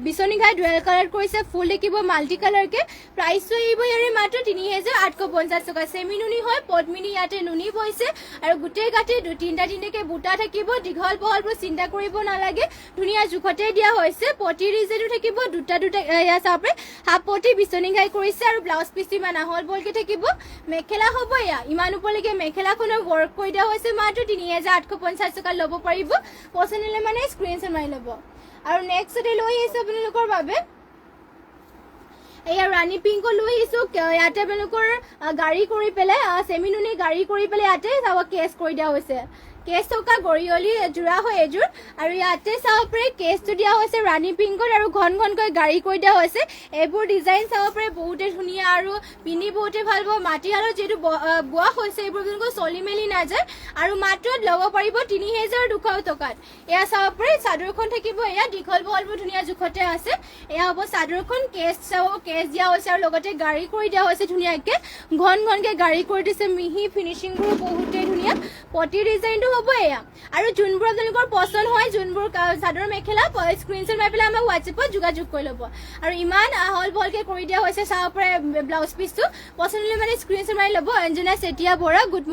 বিচনী ঘাই ডুৱেল কালাৰ কৰিছে ফুল থাকিব মাল্টি কালাৰকৈ প্ৰাইচটো আহিব ইয়াৰে মাত্ৰ 3850 টকা চেমিনুনি হয় পদ্মিনী ইয়াতে নুনি বৈছে আৰু গোটেই গাতে 3টাকৈ বুটা থাকিব দীঘল বহলবোৰ চিন্তা কৰিব নালাগে ধুনীয়া জোখতে দিয়া হৈছে পটি ডিজাইনো থাকিব দুটা এয়া চাব পাৰে হাফ পটি বিচনী ঘাই কৰিছে আৰু ব্লাউজ পিচটো ইমান আহল বহলকৈ থাকিব মেখেলা হ'ব এয়া ইমান ওপৰলৈকে মেখেলাখনৰ ৱৰ্ক কৰি দিয়া হৈছে মাত্ৰ 3850 টকা ল'ব পাৰিব পচন্দ হ'লে মানে স্ক্ৰীনশ্বট মাৰি ল'ব আৰু নেক্সট ডে লৈ আহিছোঁ আপোনালোকৰ বাবে এয়া ৰাণী পিংকো লৈ আহিছোঁ ইয়াতে আপোনালোকৰ গাড়ী কৰি পেলাই চেমিনুনি গাড়ী কৰি পেলাই ইয়াতে চাব কেছ কৰি দিয়া হৈছে কেছ থকা গৰিয়লি জোৰা হয় এযোৰ আৰু ইয়াতে চাব পাৰে কেছটো দিয়া হৈছে ৰাণী পিংকত আৰু ঘন ঘনকৈ গাড়ী কৰি দিয়া হৈছে এইবোৰ ডিজাইন চাব পাৰে বহুতে ধুনীয়া আৰু পিন্ধি বহুতে ভাল পাব মাটিশালত যিহেতু বোৱা হৈছে এইবোৰ কিন্তু চলি মেলি নাযায় আৰু মাত্ৰ ল'ব পাৰিব ৩,২০০ টকাত এয়া চাব পাৰে চাদৰখন থাকিব এয়া দীঘল বহলবোৰ ধুনীয়া জোখতে আছে এয়া হ'ব চাদৰখন কেছ দিয়া হৈছে আৰু লগতে গাড়ী কৰি দিয়া হৈছে ধুনীয়াকৈ ঘন ঘনকৈ গাড়ী কৰি দিছে মিহি ফিনিচিংবোৰ বহুতেই ধুনীয়া পটি ডিজাইনটো হ'ব এয়া আৰু যোনবোৰ আপোনালোকৰ পচন্দ হয় যোনবোৰ চাদৰ মেখেলা স্ক্ৰীনশ্বট মাৰি পেলাই আমাক হোৱাটছএপত যোগাযোগ কৰি ল'ব আৰু ইমান আহল বহলকৈ কৰি দিয়া হৈছে চাব পাৰে ব্লাউজ পিচটো পচন্দ হ'লে মানে স্ক্ৰীনশ্বট মাৰি ল'ব অঞ্জনা চেতিয়া বৰা গুড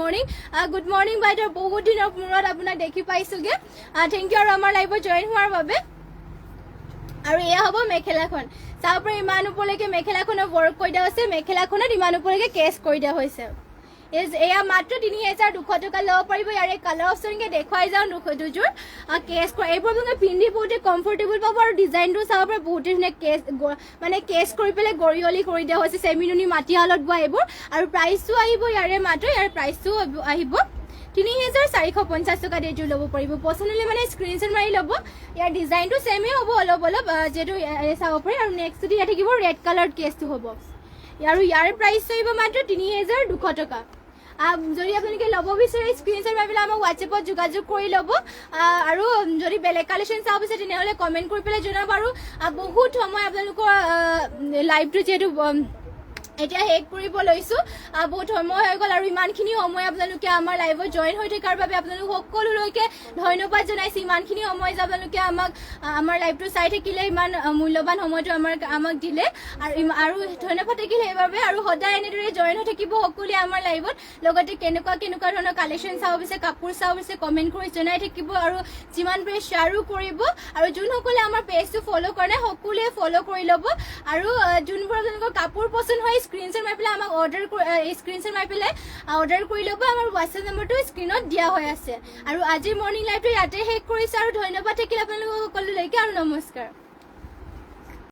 মৰ্ণিং বাইদেউ বহুত দিনৰ মূৰত আপোনাক দেখি পাইছোগে থেংক ইউ আৰু আমাৰ লাইভত জইন হোৱাৰ বাবে আৰু এয়া হ'ব মেখেলাখন চাব পাৰে ইমান ওপৰলৈকে মেখেলাখনৰ ৱৰ্ক কৰি দিয়া হৈছে মেখেলাখনত ইমান ওপৰলৈকে কেছ কৰি দিয়া হৈছে এয়া মাত্ৰ ৩,২০০ টকা ল'ব পাৰিব ইয়াৰে কালাৰ অপশ্যনকৈ দেখুৱাই যাওঁ দুযোৰ কেছ কৰা এইবোৰ আপোনালোকে পিন্ধি বহুতে কমফৰ্টেবল পাব আৰু ডিজাইনটো চাব পাৰে বহুতে ধুনীয়া কেছ কৰি পেলাই গৰিয়লি কৰি দিয়া হৈছে চেমিনুনি মাটিশালত বোৱা এইবোৰ আৰু প্ৰাইচটো আহিব ইয়াৰে মাত্ৰ ইয়াৰ প্ৰাইচটো আহিব ৩,৪৫০ টকাত এইযোৰ ল'ব পাৰিব পচন্দ হ'লে মানে স্ক্ৰীনশ্বট মাৰি ল'ব ইয়াৰ ডিজাইনটো ছেমেই হ'ব অলপ যিহেতু চাব পাৰে আৰু নেক্সটটো ইয়াত থাকিব ৰেড কালাৰ কেছটো হ'ব আৰু ইয়াৰ প্ৰাইচটো আহিব মাত্ৰ ৩,২০০ টকা যদি আপোনালোকে ল'ব বিচাৰে স্ক্ৰীনশ্বট মাৰি পেলাই আমাক হোৱাটছএপত যোগাযোগ কৰি ল'ব আৰু যদি বেলেগ কালেকশ্যন চাব বিচাৰে তেনেহ'লে কমেণ্ট কৰি পেলাই জনাব আৰু বহুত সময় আপোনালোকৰ লাইভটো যিহেতু এতিয়া শেষ কৰিব লৈছোঁ বহুত সময় হৈ গ'ল আৰু ইমানখিনি সময় আপোনালোকে আমাৰ লাইভত জইন হৈ থকাৰ বাবে আপোনালোক সকলোলৈকে ধন্যবাদ জনাইছোঁ ইমানখিনি সময় যে আপোনালোকে আমাৰ লাইভটো চাই থাকিলে ইমান মূল্যৱান সময়টো আমাক দিলে আৰু ধন্যবাদ থাকিল সেইবাবে আৰু সদায় এনেদৰে জইন হৈ থাকিব সকলোৱে আমাৰ লাইভত লগতে কেনেকুৱা ধৰণৰ কালেকশ্যন চাব বিচাৰে কাপোৰ চাব বিচাৰে কমেণ্ট কৰি জনাই থাকিব আৰু যিমান পাৰে শ্বেয়াৰো কৰিব আৰু যোনসকলে আমাৰ পেজটো ফ'ল' কৰা নাই সকলোৱে ফ'ল' কৰি ল'ব আৰু যোনবোৰ আপোনালোকৰ কাপোৰ পচন্দ হয় স্ক্ৰীনশ্বট মাৰি পেলাই আমাক অৰ্ডাৰ কৰি ল'ব আমাৰ হোৱাটছএপ নম্বৰটো স্ক্ৰীনত দিয়া হৈ আছে আৰু আজিৰ মৰ্ণিং লাইভটো ইয়াতে শেষ কৰিছোঁ আৰু ধন্যবাদ থাকিল আপোনালোক সকলোলৈকে আৰু নমস্কাৰ